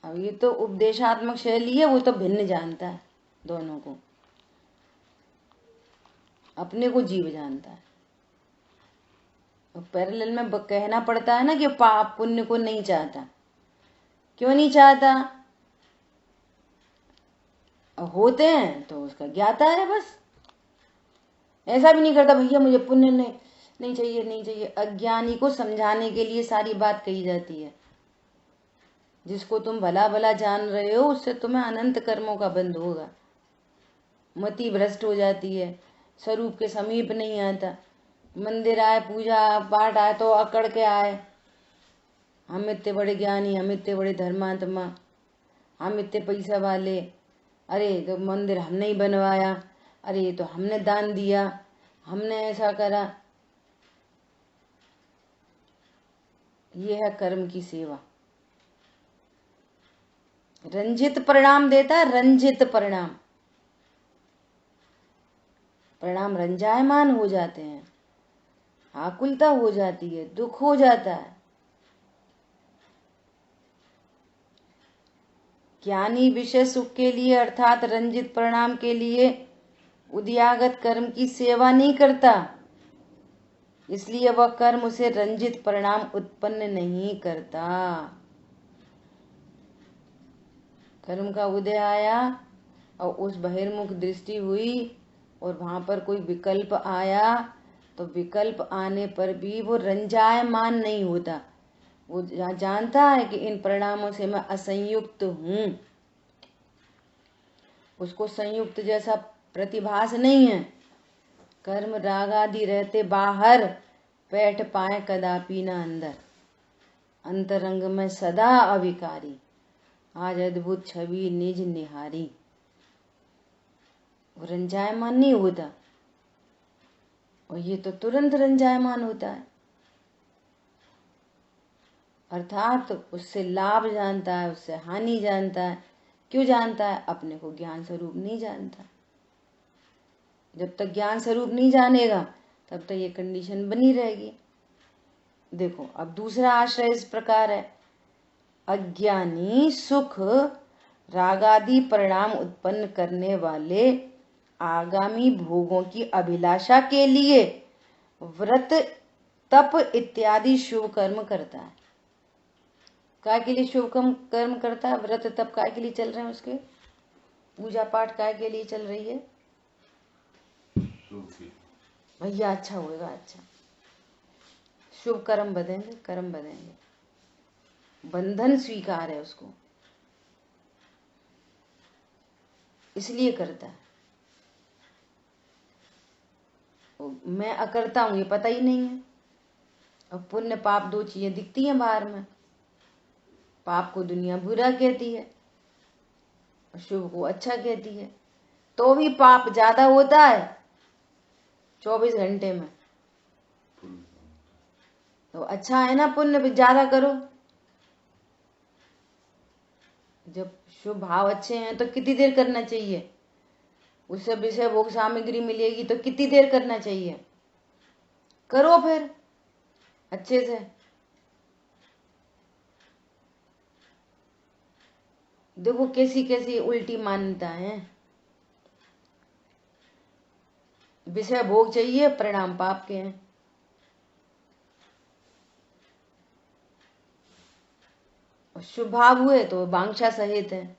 अब ये तो उपदेशात्मक शैली है, वो तो भिन्न जानता है दोनों को, अपने को जीव जानता है। पैरेलल में कहना पड़ता है ना कि पाप पुण्य को नहीं चाहता। क्यों नहीं चाहता? होते हैं तो उसका ज्ञाता है, बस ऐसा भी नहीं करता भैया मुझे पुण्य नहीं चाहिए, नहीं चाहिए। अज्ञानी को समझाने के लिए सारी बात कही जाती है। जिसको तुम भला भला जान रहे हो उससे तुम्हें अनंत कर्मों का बंध होगा। मति भ्रष्ट हो जाती है, स्वरूप के समीप नहीं आता। मंदिर आए, पूजा पाठ आए तो अकड़ के आए, हम इतने बड़े ज्ञानी, हम इतने बड़े धर्मात्मा, हम इतने पैसा वाले, अरे तो मंदिर हमने ही बनवाया, अरे तो हमने दान दिया, हमने ऐसा करा। ये है कर्म की सेवा। रंजित परिणाम देता है, रंजित परिणाम। परिणाम रंजायमान हो जाते हैं, आकुलता हो जाती है, दुख हो जाता है। ज्ञानी विषय सुख के लिए अर्थात रंजित परिणाम के लिए उदयागत कर्म की सेवा नहीं करता, इसलिए वह कर्म उसे रंजित परिणाम उत्पन्न नहीं करता। कर्म का उदय आया और उस बहिर्मुख दृष्टि हुई और वहां पर कोई विकल्प आया, तो विकल्प आने पर भी वो रंजायमान नहीं होता। वो जानता है कि इन परिणामों से मैं असंयुक्त हूं। उसको संयुक्त जैसा प्रतिभास नहीं है। कर्म राग आदि रहते बाहर, बैठ पाए कदापि न अंदर, अंतरंग में सदा अविकारी, आज अद्भुत छवि निज निहारी। वो रंजायमान नहीं होता, और ये तो तुरंत रंजायमान होता है। अर्थात उससे लाभ जानता है, उससे हानि जानता है। क्यों जानता है? अपने को ज्ञान स्वरूप नहीं जानता। जब तक ज्ञान स्वरूप नहीं जानेगा तब तक ये कंडीशन बनी रहेगी। देखो, अब दूसरा आश्रय इस प्रकार है, अज्ञानी सुख रागादि परिणाम उत्पन्न करने वाले आगामी भोगों की अभिलाषा के लिए व्रत तप इत्यादि शुभ कर्म करता है। काय के लिए शुभ कर्म करता है? व्रत तब काय के लिए चल रहे हैं उसके? पूजा पाठ काय के लिए चल रही है? भैया अच्छा होएगा, अच्छा शुभ कर्म बदलेंगे, कर्म बदलेंगे, बंधन स्वीकार है उसको, इसलिए करता है। मैं अकर्ता हूं ये पता ही नहीं है। अब पुण्य पाप दो चीजें दिखती हैं बाहर में। पाप को दुनिया बुरा कहती है और शुभ को अच्छा कहती है। तो भी पाप ज्यादा होता है 24 घंटे में, तो अच्छा है ना पुण्य भी ज्यादा करो। जब शुभ भाव अच्छे हैं तो कितनी देर करना चाहिए? उससे विषय भोग सामग्री मिलेगी तो कितनी देर करना चाहिए? करो फिर अच्छे से। देखो कैसी कैसी उल्टी मान्यता है। विषय भोग चाहिए, परिणाम पाप के हैं। और शुभ भाव हुए तो वांछा सहित है।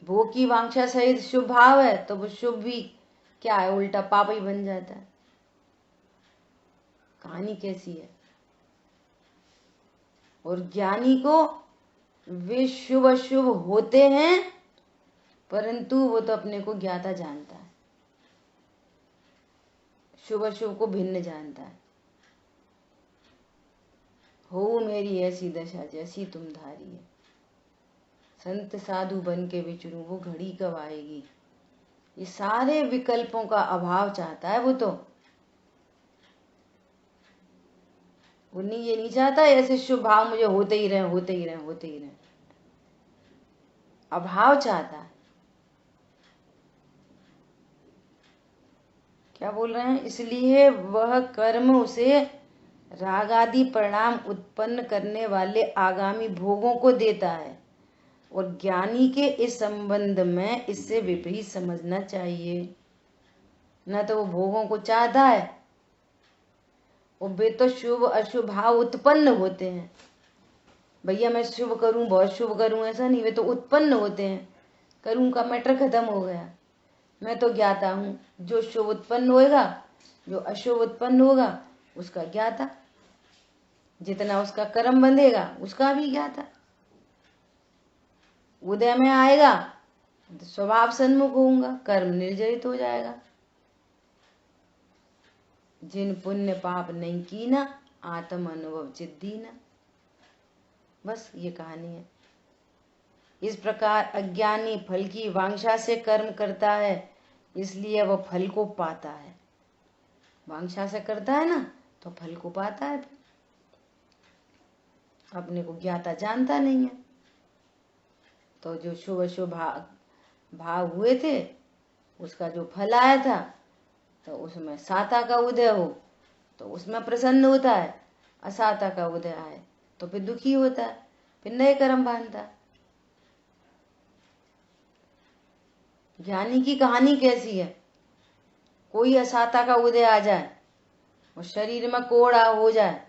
भोग की वांछा सहित शुभ भाव है तो वो शुभ भी क्या है, उल्टा पाप ही बन जाता है। कहानी कैसी है? और ज्ञानी को वे शुभ अशुभ होते हैं, परंतु वो तो अपने को ज्ञाता जानता है, शुभ अशुभ को भिन्न जानता है। हो मेरी ऐसी दशा जैसी तुम धारी है, संत साधु बन के विचरूं वो घड़ी कब आएगी। ये सारे विकल्पों का अभाव चाहता है वो नहीं, ये नहीं चाहता ऐसे शुभ भाव मुझे होते ही रहे, होते ही रहे, होते ही रहे। अभाव चाहता है। क्या बोल रहे हैं? इसलिए वह कर्म उसे राग आदि परिणाम उत्पन्न करने वाले आगामी भोगों को देता है, और ज्ञानी के इस संबंध में इससे विपरीत समझना चाहिए। न तो वो भोगों को चाहता है, और वे तो शुभ अशुभ भाव उत्पन्न होते हैं। भैया मैं शुभ करूं, बहुत शुभ करूं, ऐसा नहीं, वे तो उत्पन्न होते हैं। करूं का मैटर खत्म हो गया। मैं तो ज्ञाता हूं, जो शुभ उत्पन्न होएगा, जो अशुभ उत्पन्न होगा उसका ज्ञाता, जितना उसका कर्म बंधेगा उसका भी ज्ञाता। उदय में आएगा तो स्वभाव सन्मुख होऊंगा, कर्म निर्जरित हो जाएगा। जिन पुण्य पाप नहीं कीना, आत्म अनुभव चिद्दीना। बस ये कहानी है। इस प्रकार अज्ञानी फल की वांछा से कर्म करता है, इसलिए वह फल को पाता है। वांछा से करता है ना तो फल को पाता है। अपने को ज्ञाता जानता नहीं है। तो जो शुभ अशुभ भाव हुए थे उसका जो फल आया था, तो उसमें साता का उदय हो तो उसमें प्रसन्न होता है, असाता का उदय आए तो फिर दुखी होता है, फिर नए कर्म बांधता है। ज्ञानी की कहानी कैसी है? कोई असाता का उदय आ जाए और शरीर में कोड़ा हो जाए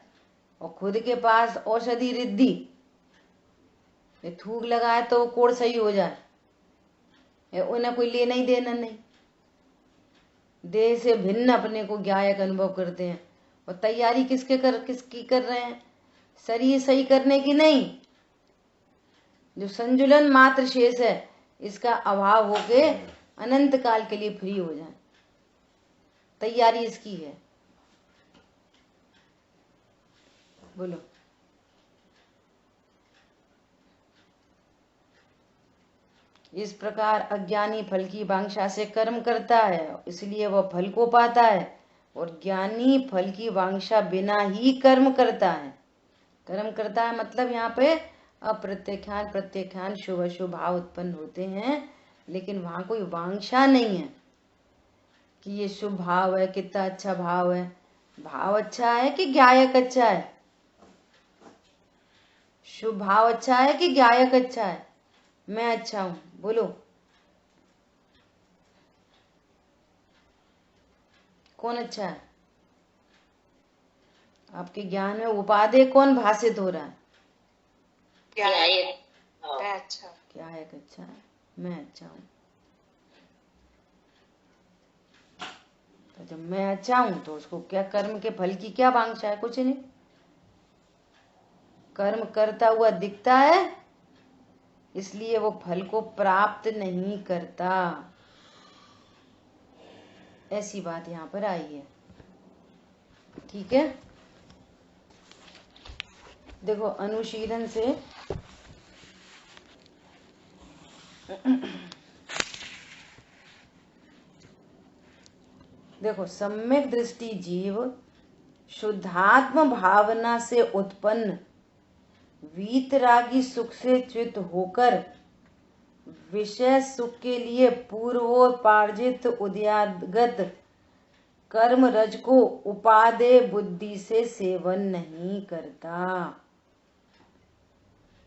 और खुद के पास औषधि रिद्धि, ये थूक लगाए तो कोड़ सही हो जाए, उन्हें कोई लेना ही देना नहीं। देह से भिन्न अपने को ज्ञायक अनुभव करते हैं, और तैयारी किसकी कर रहे हैं? शरीर सही करने की नहीं, जो संजुलन मात्र शेष है इसका अभाव होके अनंत काल के लिए फ्री हो जाए, तैयारी इसकी है। बोलो। इस प्रकार अज्ञानी फल की वांछा से कर्म करता है, इसलिए वह फल को पाता है, और ज्ञानी फल की वांछा बिना ही कर्म करता है। कर्म करता है मतलब यहाँ पे अप्रत्याख्यान प्रत्याख्यान शुभ अशुभ भाव उत्पन्न होते हैं, लेकिन वहां कोई वांछा नहीं है कि ये शुभ भाव है, कितना अच्छा भाव है। भाव अच्छा है कि ज्ञायक अच्छा है? शुभ भाव अच्छा है कि ज्ञायक अच्छा है? मैं अच्छा हूं, बोलो। कौन अच्छा है? आपके ज्ञान में उपादेय कौन भाषित हो रहा है? क्या है? ध्यायेत्। हाँ। अच्छा। क्या है अच्छा है, मैं अच्छा हूँ। तो जब मैं अच्छा हूँ तो उसको क्या कर्म के फल की क्या वांछा है? कुछ नहीं। कर्म करता हुआ दिखता है, इसलिए वो फल को प्राप्त नहीं करता। ऐसी बात यहाँ पर आई है। ठीक है, देखो अनुशीलन से देखो, सम्यक दृष्टि जीव शुद्धात्म भावना से उत्पन्न वीतरागी सुख से च्युत होकर विषय सुख के लिए पूर्वोपार्जित उद्यागत कर्म रज को उपादेय बुद्धि से सेवन नहीं करता।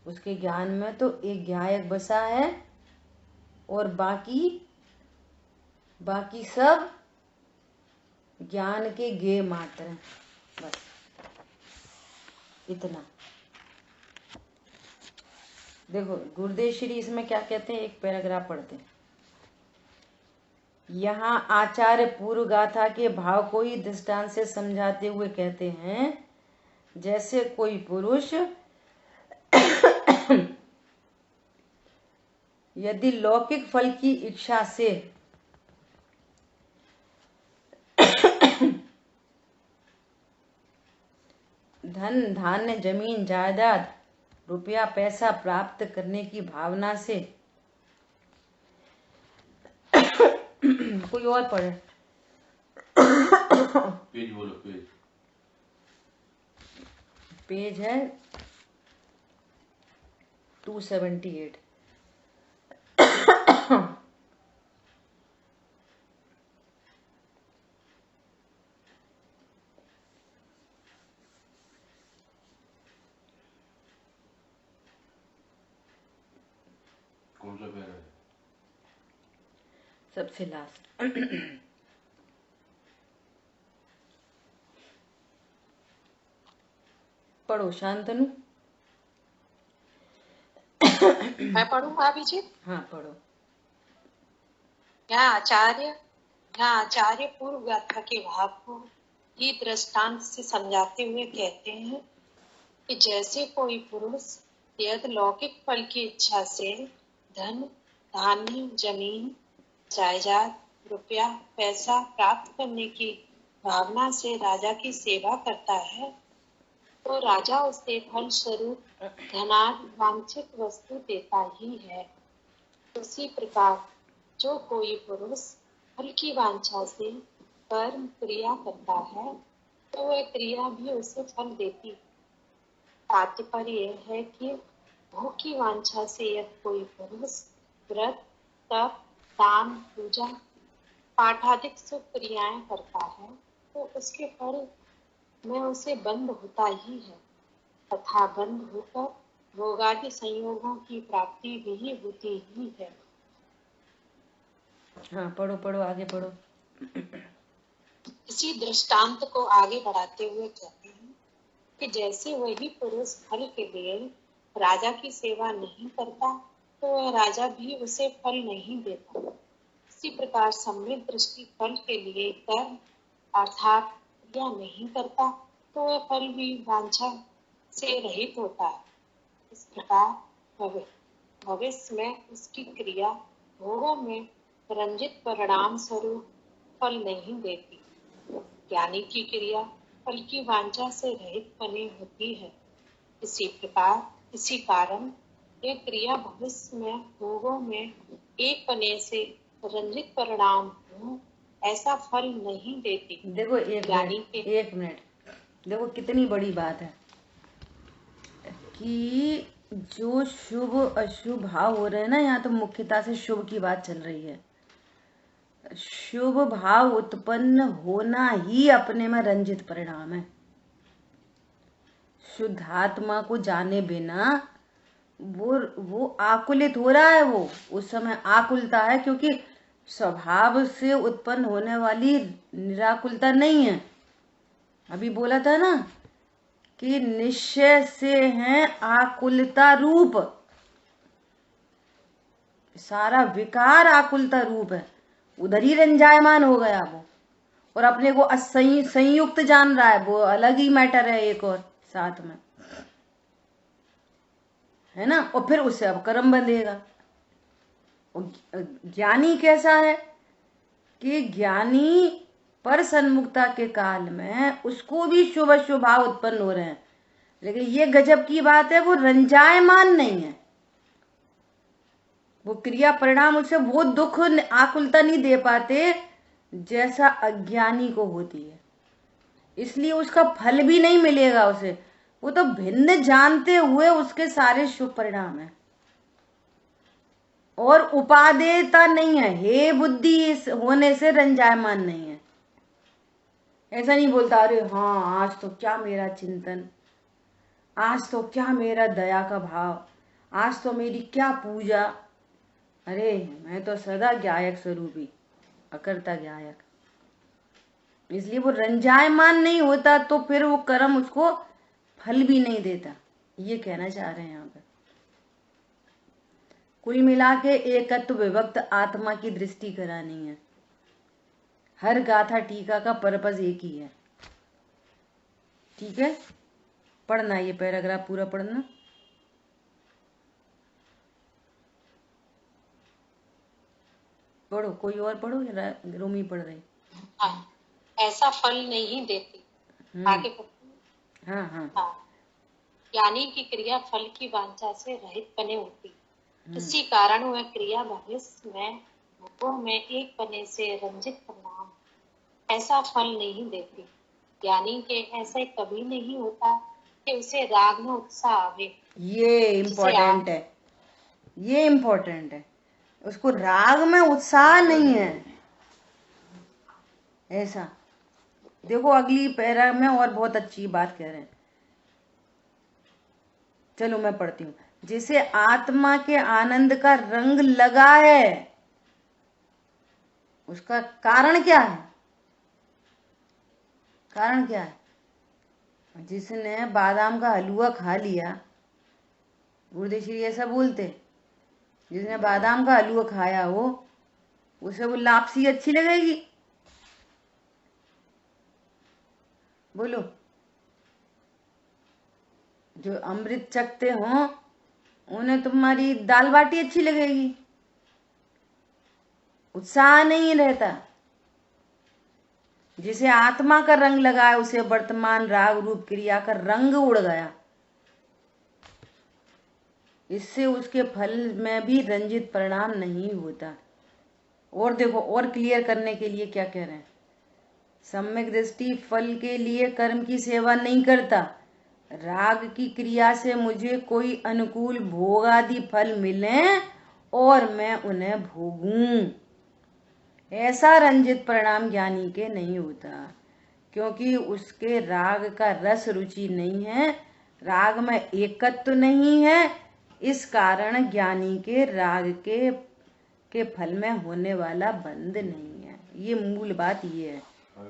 उसके ज्ञान में तो एक ज्ञायक बसा है और बाकी सब ज्ञान के गे मात्र हैं। बस इतना। देखो गुरुदेव श्री इसमें क्या कहते हैं, एक पैराग्राफ पढ़ते हैं। यहाँ आचार्य पूर्व गाथा के भाव को ही दृष्टांत से समझाते हुए कहते हैं, जैसे कोई पुरुष यदि लौकिक फल की इच्छा से धन धान्य जमीन जायदाद रुपया पैसा प्राप्त करने की भावना से कोई और पढ़े। पेज बोलो, पेज है 278। कौन सा पैरा है? सबसे लास्ट। पढ़ो शांतनु। मैं पढ़ूं भाभी जी? हाँ पढ़ो। यहाँ आचार्य पूर्व गाथा के भाव को ही दृष्टांत से समझाते हुए कहते हैं कि जैसे कोई पुरुष यदि लौकिक फल की इच्छा से धन धान्य जमीन जायदाद रुपया पैसा प्राप्त करने की भावना से राजा की सेवा करता है, तो राजा उसे फल स्वरूप धनाद वांछित वस्तु देता ही है। उसी प्रकार जो कोई पुरुष फल की वांछा से कर्म क्रिया करता है, तो वह क्रिया भी उसे फल देती। तात्पर्य यह है कि भोग की वांछा से यदि कोई पुरुष व्रत तप दान पूजा पाठादिक शुभ क्रियाएं करता है, तो उसके फल में उसे बंध होता ही है तथा बंध होकर भोगादि संयोगों की प्राप्ति भी होती ही है। हाँ पढ़ो आगे पढ़ो। इसी दृष्टांत को आगे बढ़ाते हुए कहते हैं कि जैसे वही पुरुष फल के लिए राजा की सेवा नहीं करता, तो वह राजा भी उसे फल नहीं देता। इसी प्रकार सम्यक दृष्टि फल के लिए कर्म अर्थात क्रिया नहीं करता, तो वह फल भी वांछा से रहित होता है। इस प्रकार भविष्य में उसकी क्रिया भोगों में रंजित परिणाम स्वरूप फल नहीं देती। ज्ञानी की क्रिया फल की वांछा से रहित बनी होती है। इसी कारण यह क्रिया भविष्य में भोगों में एक पने से रंजित परिणाम हो ऐसा फल नहीं देती। देखो एक मिनट देखो कितनी बड़ी बात है कि जो शुभ अशुभ भाव हो रहे हैं ना, यहाँ तो मुख्यतः से शुभ की बात चल रही है। शुभ भाव उत्पन्न होना ही अपने में रंजित परिणाम है। शुद्ध आत्मा को जाने बिना वो आकुलित हो रहा है। वो उस समय आकुलता है, क्योंकि स्वभाव से उत्पन्न होने वाली निराकुलता नहीं है। अभी बोला था ना कि निश्चय से है आकुलता रूप, सारा विकार आकुलता रूप है, उधर ही रंजायमान हो गया वो, और अपने को संयुक्त जान रहा है, वो अलग ही मैटर है एक और साथ में, है ना। और फिर उससे अब कर्म बंधेगा। ज्ञानी कैसा है कि ज्ञानी पर सन्मुखता के काल में उसको भी शुभ शुभ भाव उत्पन्न हो रहे हैं, लेकिन ये गजब की बात है, वो रंजायमान नहीं है, वो क्रिया परिणाम उसे वो दुख आकुलता नहीं दे पाते जैसा अज्ञानी को होती है, इसलिए उसका फल भी नहीं मिलेगा उसे, वो तो भिन्न जानते हुए उसके सारे शुभ परिणाम है, और उपादेयता नहीं है, हे बुद्धि होने से रंजायमान नहीं है। ऐसा नहीं बोलता अरे हाँ आज तो क्या मेरा चिंतन, आज तो क्या मेरा दया का भाव, आज तो मेरी क्या पूजा, अरे मैं तो सदा ज्ञायक स्वरूपी अकर्ता ज्ञायक, इसलिए वो रंजायमान नहीं होता, तो फिर वो कर्म उसको फल भी नहीं देता, ये कहना चाह रहे हैं यहाँ पे। कुल मिला के एकत्व विभक्त आत्मा की दृष्टि करानी है, हर गाथा टीका का पर्पज एक ही है। ठीक है, पढ़ना ये पैराग्राफ पूरा पढ़ना। पढ़ो, कोई और पढ़ो या रोमी पढ़ रही? हाँ, ऐसा फल नहीं देती। आगे पढ़ो। हाँ हाँ हाँ, ज्ञानी की क्रिया फल की वांछा से रहित बने होती, इसी कारण वह क्रिया भविष्य में भोगों में एक बने से रंजित परिणाम ऐसा फल नहीं देती। ज्ञानी के ऐसे कभी नहीं होता कि उसे राग में उत्साह आवे। ये इम्पोर्टेंट है, ये इम्पोर्टेंट है, उसको राग में उत्साह नहीं है ऐसा। देखो अगली पैरा में और बहुत अच्छी बात कह रहे हैं, चलो मैं पढ़ती हूँ। जिसे आत्मा के आनंद का रंग लगा है, उसका कारण क्या है? कारण क्या है? जिसने बादाम का हलवा खा लिया, गुरुदेव श्री ऐसा बोलते, जिसने बादाम का हलवा खाया हो उसे वो लापसी अच्छी लगेगी? बोलो। जो अमृत चखते हो उन्हें तुम्हारी दाल बाटी अच्छी लगेगी? उत्साह नहीं रहता। जिसे आत्मा का रंग लगा है उसे वर्तमान राग रूप क्रिया का रंग उड़ गया, इससे उसके फल में भी रंजित परिणाम नहीं होता। और देखो, और क्लियर करने के लिए क्या कह रहे हैं, सम्यक दृष्टि फल के लिए कर्म की सेवा नहीं करता, राग की क्रिया से मुझे कोई अनुकूल भोग आदि फल मिले और मैं उन्हें भोगूं, ऐसा रंजित परिणाम ज्ञानी के नहीं होता, क्योंकि उसके राग का रस रुचि नहीं है, राग में एकत्व नहीं है, इस कारण ज्ञानी के राग के फल में होने वाला बंध नहीं है। ये मूल बात ये है,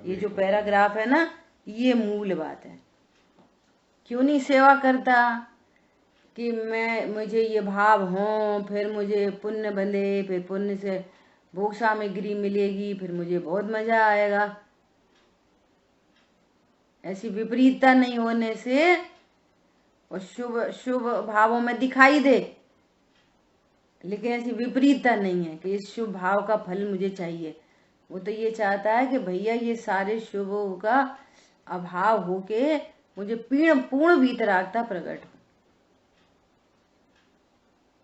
ये जो पैराग्राफ है ना, ये मूल बात है। क्यों नहीं सेवा करता कि मुझे ये भाव हो, फिर मुझे पुण्य बंधे, फिर पुण्य से भोग सामग्री मिलेगी, फिर मुझे बहुत मजा आएगा। ऐसी विपरीतता नहीं होने से और शुभ शुभ भावों में दिखाई दे, लेकिन ऐसी विपरीतता नहीं है कि इस शुभ भाव का फल मुझे चाहिए। वो तो ये चाहता है कि भैया ये सारे शुभों का अभाव होके मुझे पूर्ण वीतरागता प्रकट हो।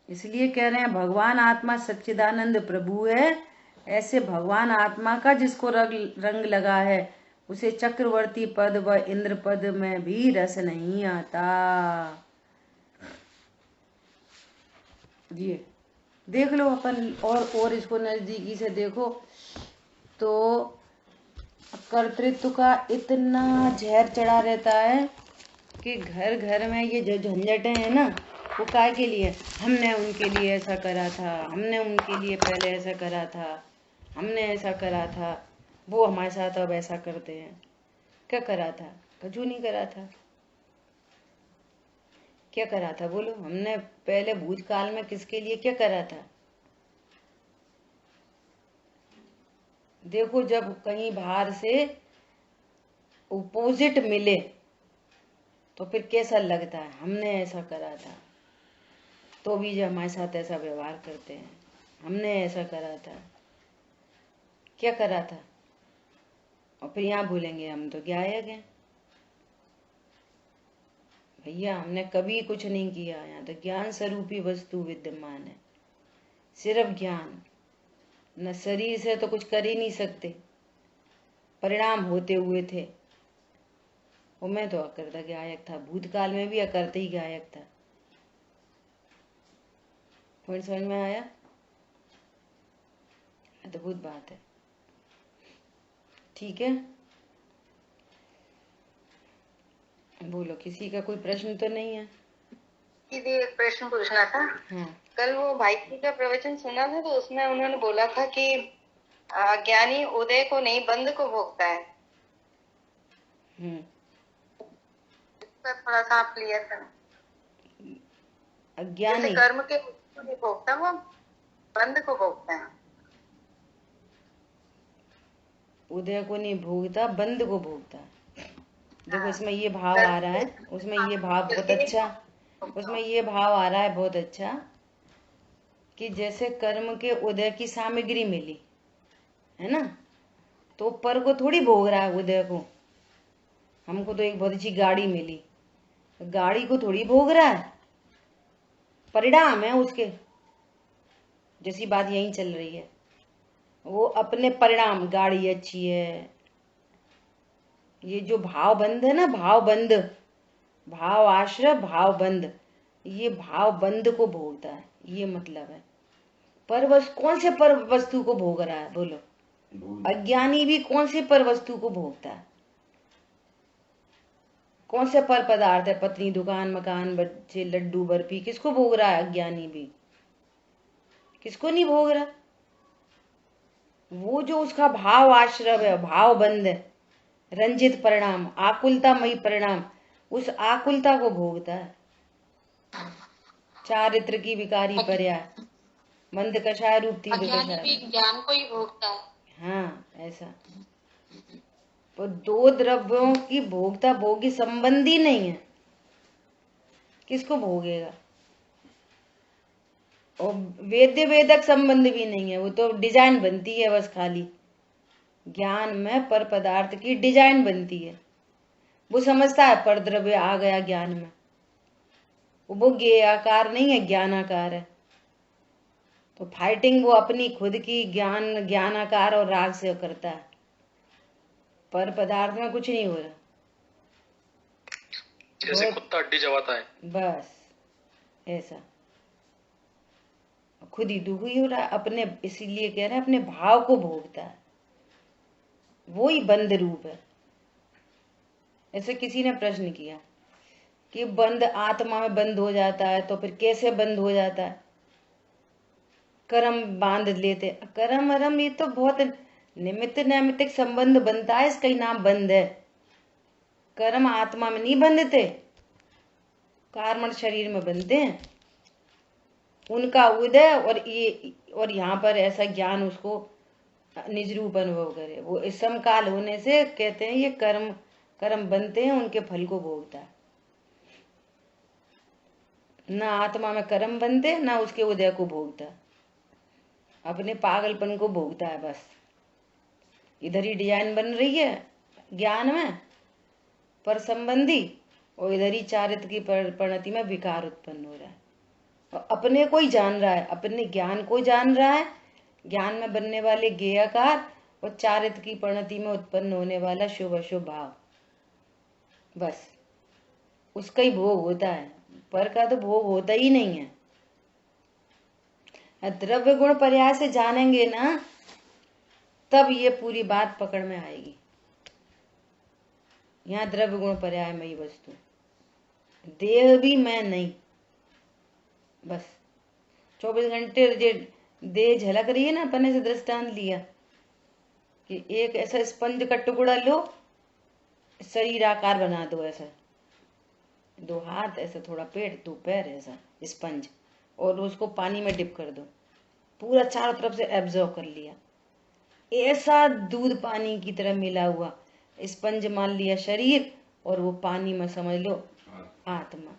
इसलिए कह रहे हैं भगवान आत्मा सच्चिदानंद प्रभु है, ऐसे भगवान आत्मा का जिसको रंग लगा है उसे चक्रवर्ती पद व इंद्र पद में भी रस नहीं आता। ये देख लो अपन, और इसको नजदीकी से देखो तो कर्तृत्व का इतना जहर चढ़ा रहता है कि घर घर में ये जो झंझटें हैं ना, वो काय के लिए, हमने उनके लिए ऐसा करा था, हमने उनके लिए पहले ऐसा करा था, हमने ऐसा करा था, वो हमारे साथ अब ऐसा करते हैं। क्या करा था? कुछ नहीं करा था। क्या करा था बोलो? हमने पहले भूतकाल में किसके लिए क्या करा था? देखो, जब कहीं बाहर से अपोजिट मिले तो फिर कैसा लगता है? हमने ऐसा करा था, तो भी जो हमारे साथ ऐसा व्यवहार करते हैं, हमने ऐसा करा था, क्या करा था? और फिर यहाँ बोलेंगे हम तो गायक हैं। भैया, हमने कभी कुछ नहीं किया। यहाँ तो ज्ञान स्वरूपी वस्तु विद्यमान है, सिर्फ ज्ञान। न शरीर से तो कुछ कर ही नहीं सकते, परिणाम होते हुए थे। वो मैं तो अकर्ता गायक था, भूतकाल में भी अकर्ता ही गायक था। पॉइंट समझ में आया? अद्भुत बात है। ठीक है, बोलो, किसी का कोई प्रश्न तो नहीं है? दीदी, एक प्रश्न पूछना था। हाँ। कल वो भाई जी का प्रवचन सुना था, तो उसमें उन्होंने बोला था कि ज्ञानी उदय को नहीं, बंध को भोगता है। इसका थोड़ा सा आप क्लियर करना। अज्ञानी जैसे कर्म के को नहीं भोगता, वो बंध को भोगता है। उदय को नहीं भोगता, बंध को भोगता। देखो, इसमें ये भाव आ रहा है, उसमें ये भाव बहुत अच्छा, उसमें ये भाव आ रहा है बहुत अच्छा, कि जैसे कर्म के उदय की सामग्री मिली है ना, तो पर को थोड़ी भोग रहा है उदय को। हमको तो एक बहुत अच्छी गाड़ी मिली, गाड़ी को थोड़ी भोग रहा है, परिणाम है उसके। जैसी बात यही चल रही है, वो अपने परिणाम, गाड़ी अच्छी है, ये जो भाव बंध है ना, भाव बंध, भाव आश्रय, भाव बंध, ये भाव बंध को भोगता है, ये मतलब है। पर कौन से पर वस्तु को भोग रहा है बोलो? अज्ञानी भी कौन से पर वस्तु को भोगता है? कौन से पर पदार्थ है? पत्नी, दुकान, मकान, बच्चे, लड्डू, बर्फी, किसको भोग रहा है? अज्ञानी भी। किसको नहीं भोग रहा? वो जो उसका भाव आश्रय है, भाव बंध है, रंजित परिणाम, आकुलतामयी परिणाम, उस आकुलता को भोगता है। चारित्र की विकारी पर्याय, मंद कषाय रूप तीव्र अज्ञानी कषाय। भी ज्ञान को ही भोगता है। हाँ, ऐसा। तो दो द्रव्यों की भोगता भोगी संबंधी नहीं है, किसको भोगेगा? और वेद्य वेदक संबंध भी नहीं है, वो तो डिजाइन बनती है बस खाली। ज्ञान में पर पदार्थ की डिजाइन बनती है। वो समझता है पर द्रव्य आ गया ज्ञान में, वो ज्ञेय आकार नहीं है, ज्ञानाकार है। तो फाइटिंग वो अपनी खुद की ज्ञानाकार और राग से करता है, पर पदार्थ में कुछ नहीं हो रहा। जैसे कुत्ता हड्डी चबाता है, बस ऐसा खुद ही दुखी हो रहा है अपने, इसीलिए कह रहे हैं अपने भाव को भोगता है, वो ही बंध रूप है। ऐसे किसी ने प्रश्न किया कि बंध आत्मा में बंद हो जाता है, तो फिर कैसे बंद हो जाता है? कर्म बांध लेते, कर्म अरम, ये तो बहुत निमित्त नैमित्तिक संबंध बनता है, इसका ही नाम बंध है। कर्म आत्मा में नहीं बंधते, कार्मण शरीर में बनते हैं। उनका उदय और यहाँ पर ऐसा ज्ञान उसको निज रूप अनुभव करे, वो इस समकाल होने से कहते हैं ये कर्म बनते हैं, उनके फल को भोगता है। ना आत्मा में कर्म बनते, ना उसके उदय को भोगता, अपने पागलपन को भोगता है बस। इधर ही डिजाइन बन रही है ज्ञान में पर संबंधी, और इधर ही चारित्र की परिणति में विकार उत्पन्न हो रहा है। और अपने को ही जान रहा है, अपने ज्ञान को जान रहा है, ज्ञान में बनने वाले ज्ञेयाकार और चारित्र की परिणति में उत्पन्न होने वाला शुभ अशुभ भाव, बस उसका ही भोग होता है, पर का तो भोग होता ही नहीं है। द्रव्य गुण पर्याय से जानेंगे ना, तब ये पूरी बात पकड़ में आएगी। यहाँ द्रव्य गुण पर्याय में ही वस्तु, देह भी मैं नहीं, बस 24 घंटे देह झलक रही है ना। अपन से दृष्टांत लिया कि एक ऐसा स्पंज का टुकड़ा लो, शरीर आकार बना दो, ऐसा 2 हाथ ऐसा, थोड़ा पेट, 2 पैर ऐसा स्पंज, और उसको पानी में डिप कर दो, पूरा चारों तरफ से एब्जॉर्ब कर लिया। ऐसा दूध पानी की तरह मिला हुआ स्पंज मान लिया शरीर, और वो पानी में समझ लो आत्मा।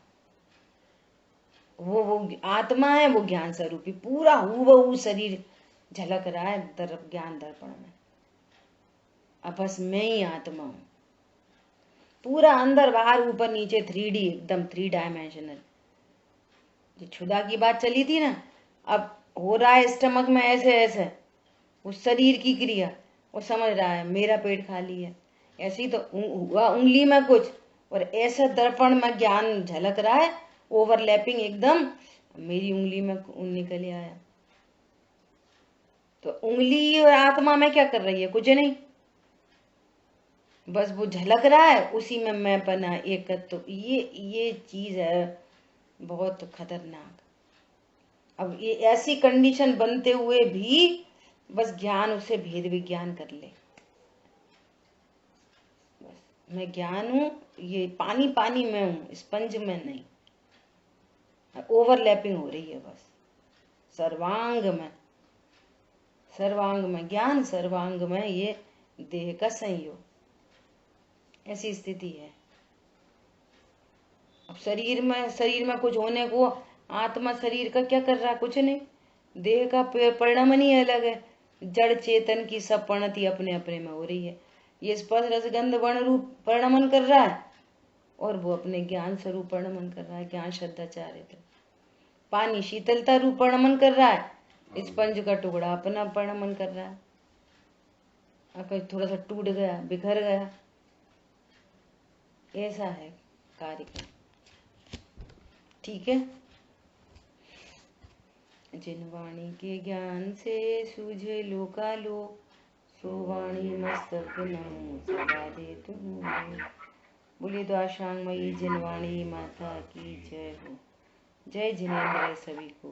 वो आत्मा है, वो ज्ञान स्वरूपी, पूरा हूबहू शरीर झलक रहा है ज्ञान दर्पण में। अब बस मैं ही आत्मा हूं, पूरा अंदर बाहर ऊपर नीचे 3D, एकदम 3 डायमेंशनल। जो क्षुधा की बात चली थी ना, अब हो रहा है स्टमक में ऐसे ऐसे, उस शरीर की क्रिया, वो समझ रहा है मेरा पेट खाली है। ऐसे ही तो हुआ उंगली में कुछ, और ऐसे दर्पण में ज्ञान झलक रहा है, ओवरलैपिंग एकदम, मेरी उंगली में निकल आया। तो उंगली और आत्मा में क्या कर रही है? कुछ नहीं, बस वो झलक रहा है, उसी में मैं पना एकत्व। तो ये चीज है बहुत खतरनाक। अब ये ऐसी कंडीशन बनते हुए भी बस ज्ञान उसे भेद विज्ञान कर ले, बस मैं ज्ञान हूं, ये पानी पानी में हूं, स्पंज में नहीं। ओवरलैपिंग हो रही है बस सर्वांग में ज्ञान, सर्वांग में ये देह का संयोग, ऐसी स्थिति है। अब शरीर में कुछ होने को, आत्मा शरीर का क्या कर रहा? कुछ नहीं। देह का परिणाम ही अलग है, जड़ चेतन की सब परिणति अपने अपने में हो रही है। ये स्पर्श रस गंध वर्ण रूप परिणमन कर रहा है, और वो अपने ज्ञान स्वरूप परिणमन कर रहा है, ज्ञान श्रद्धा चारित्र। पानी शीतलता रूप परिणमन कर रहा है, स्पंज का टुकड़ा अपना परिणमन कर रहा है। अगर थोड़ा सा टूट गया, बिखर गया, ऐसा है कार्यक्रम। ठीक है। जिन वाणी के ज्ञान से सूझे लोकालोक, सो वाणी मस्तक नमो सदा दे तुम। बोलिए द्वाशांगमयी जिनवाणी माता की जय हो। जय जिनेंद्र सभी को।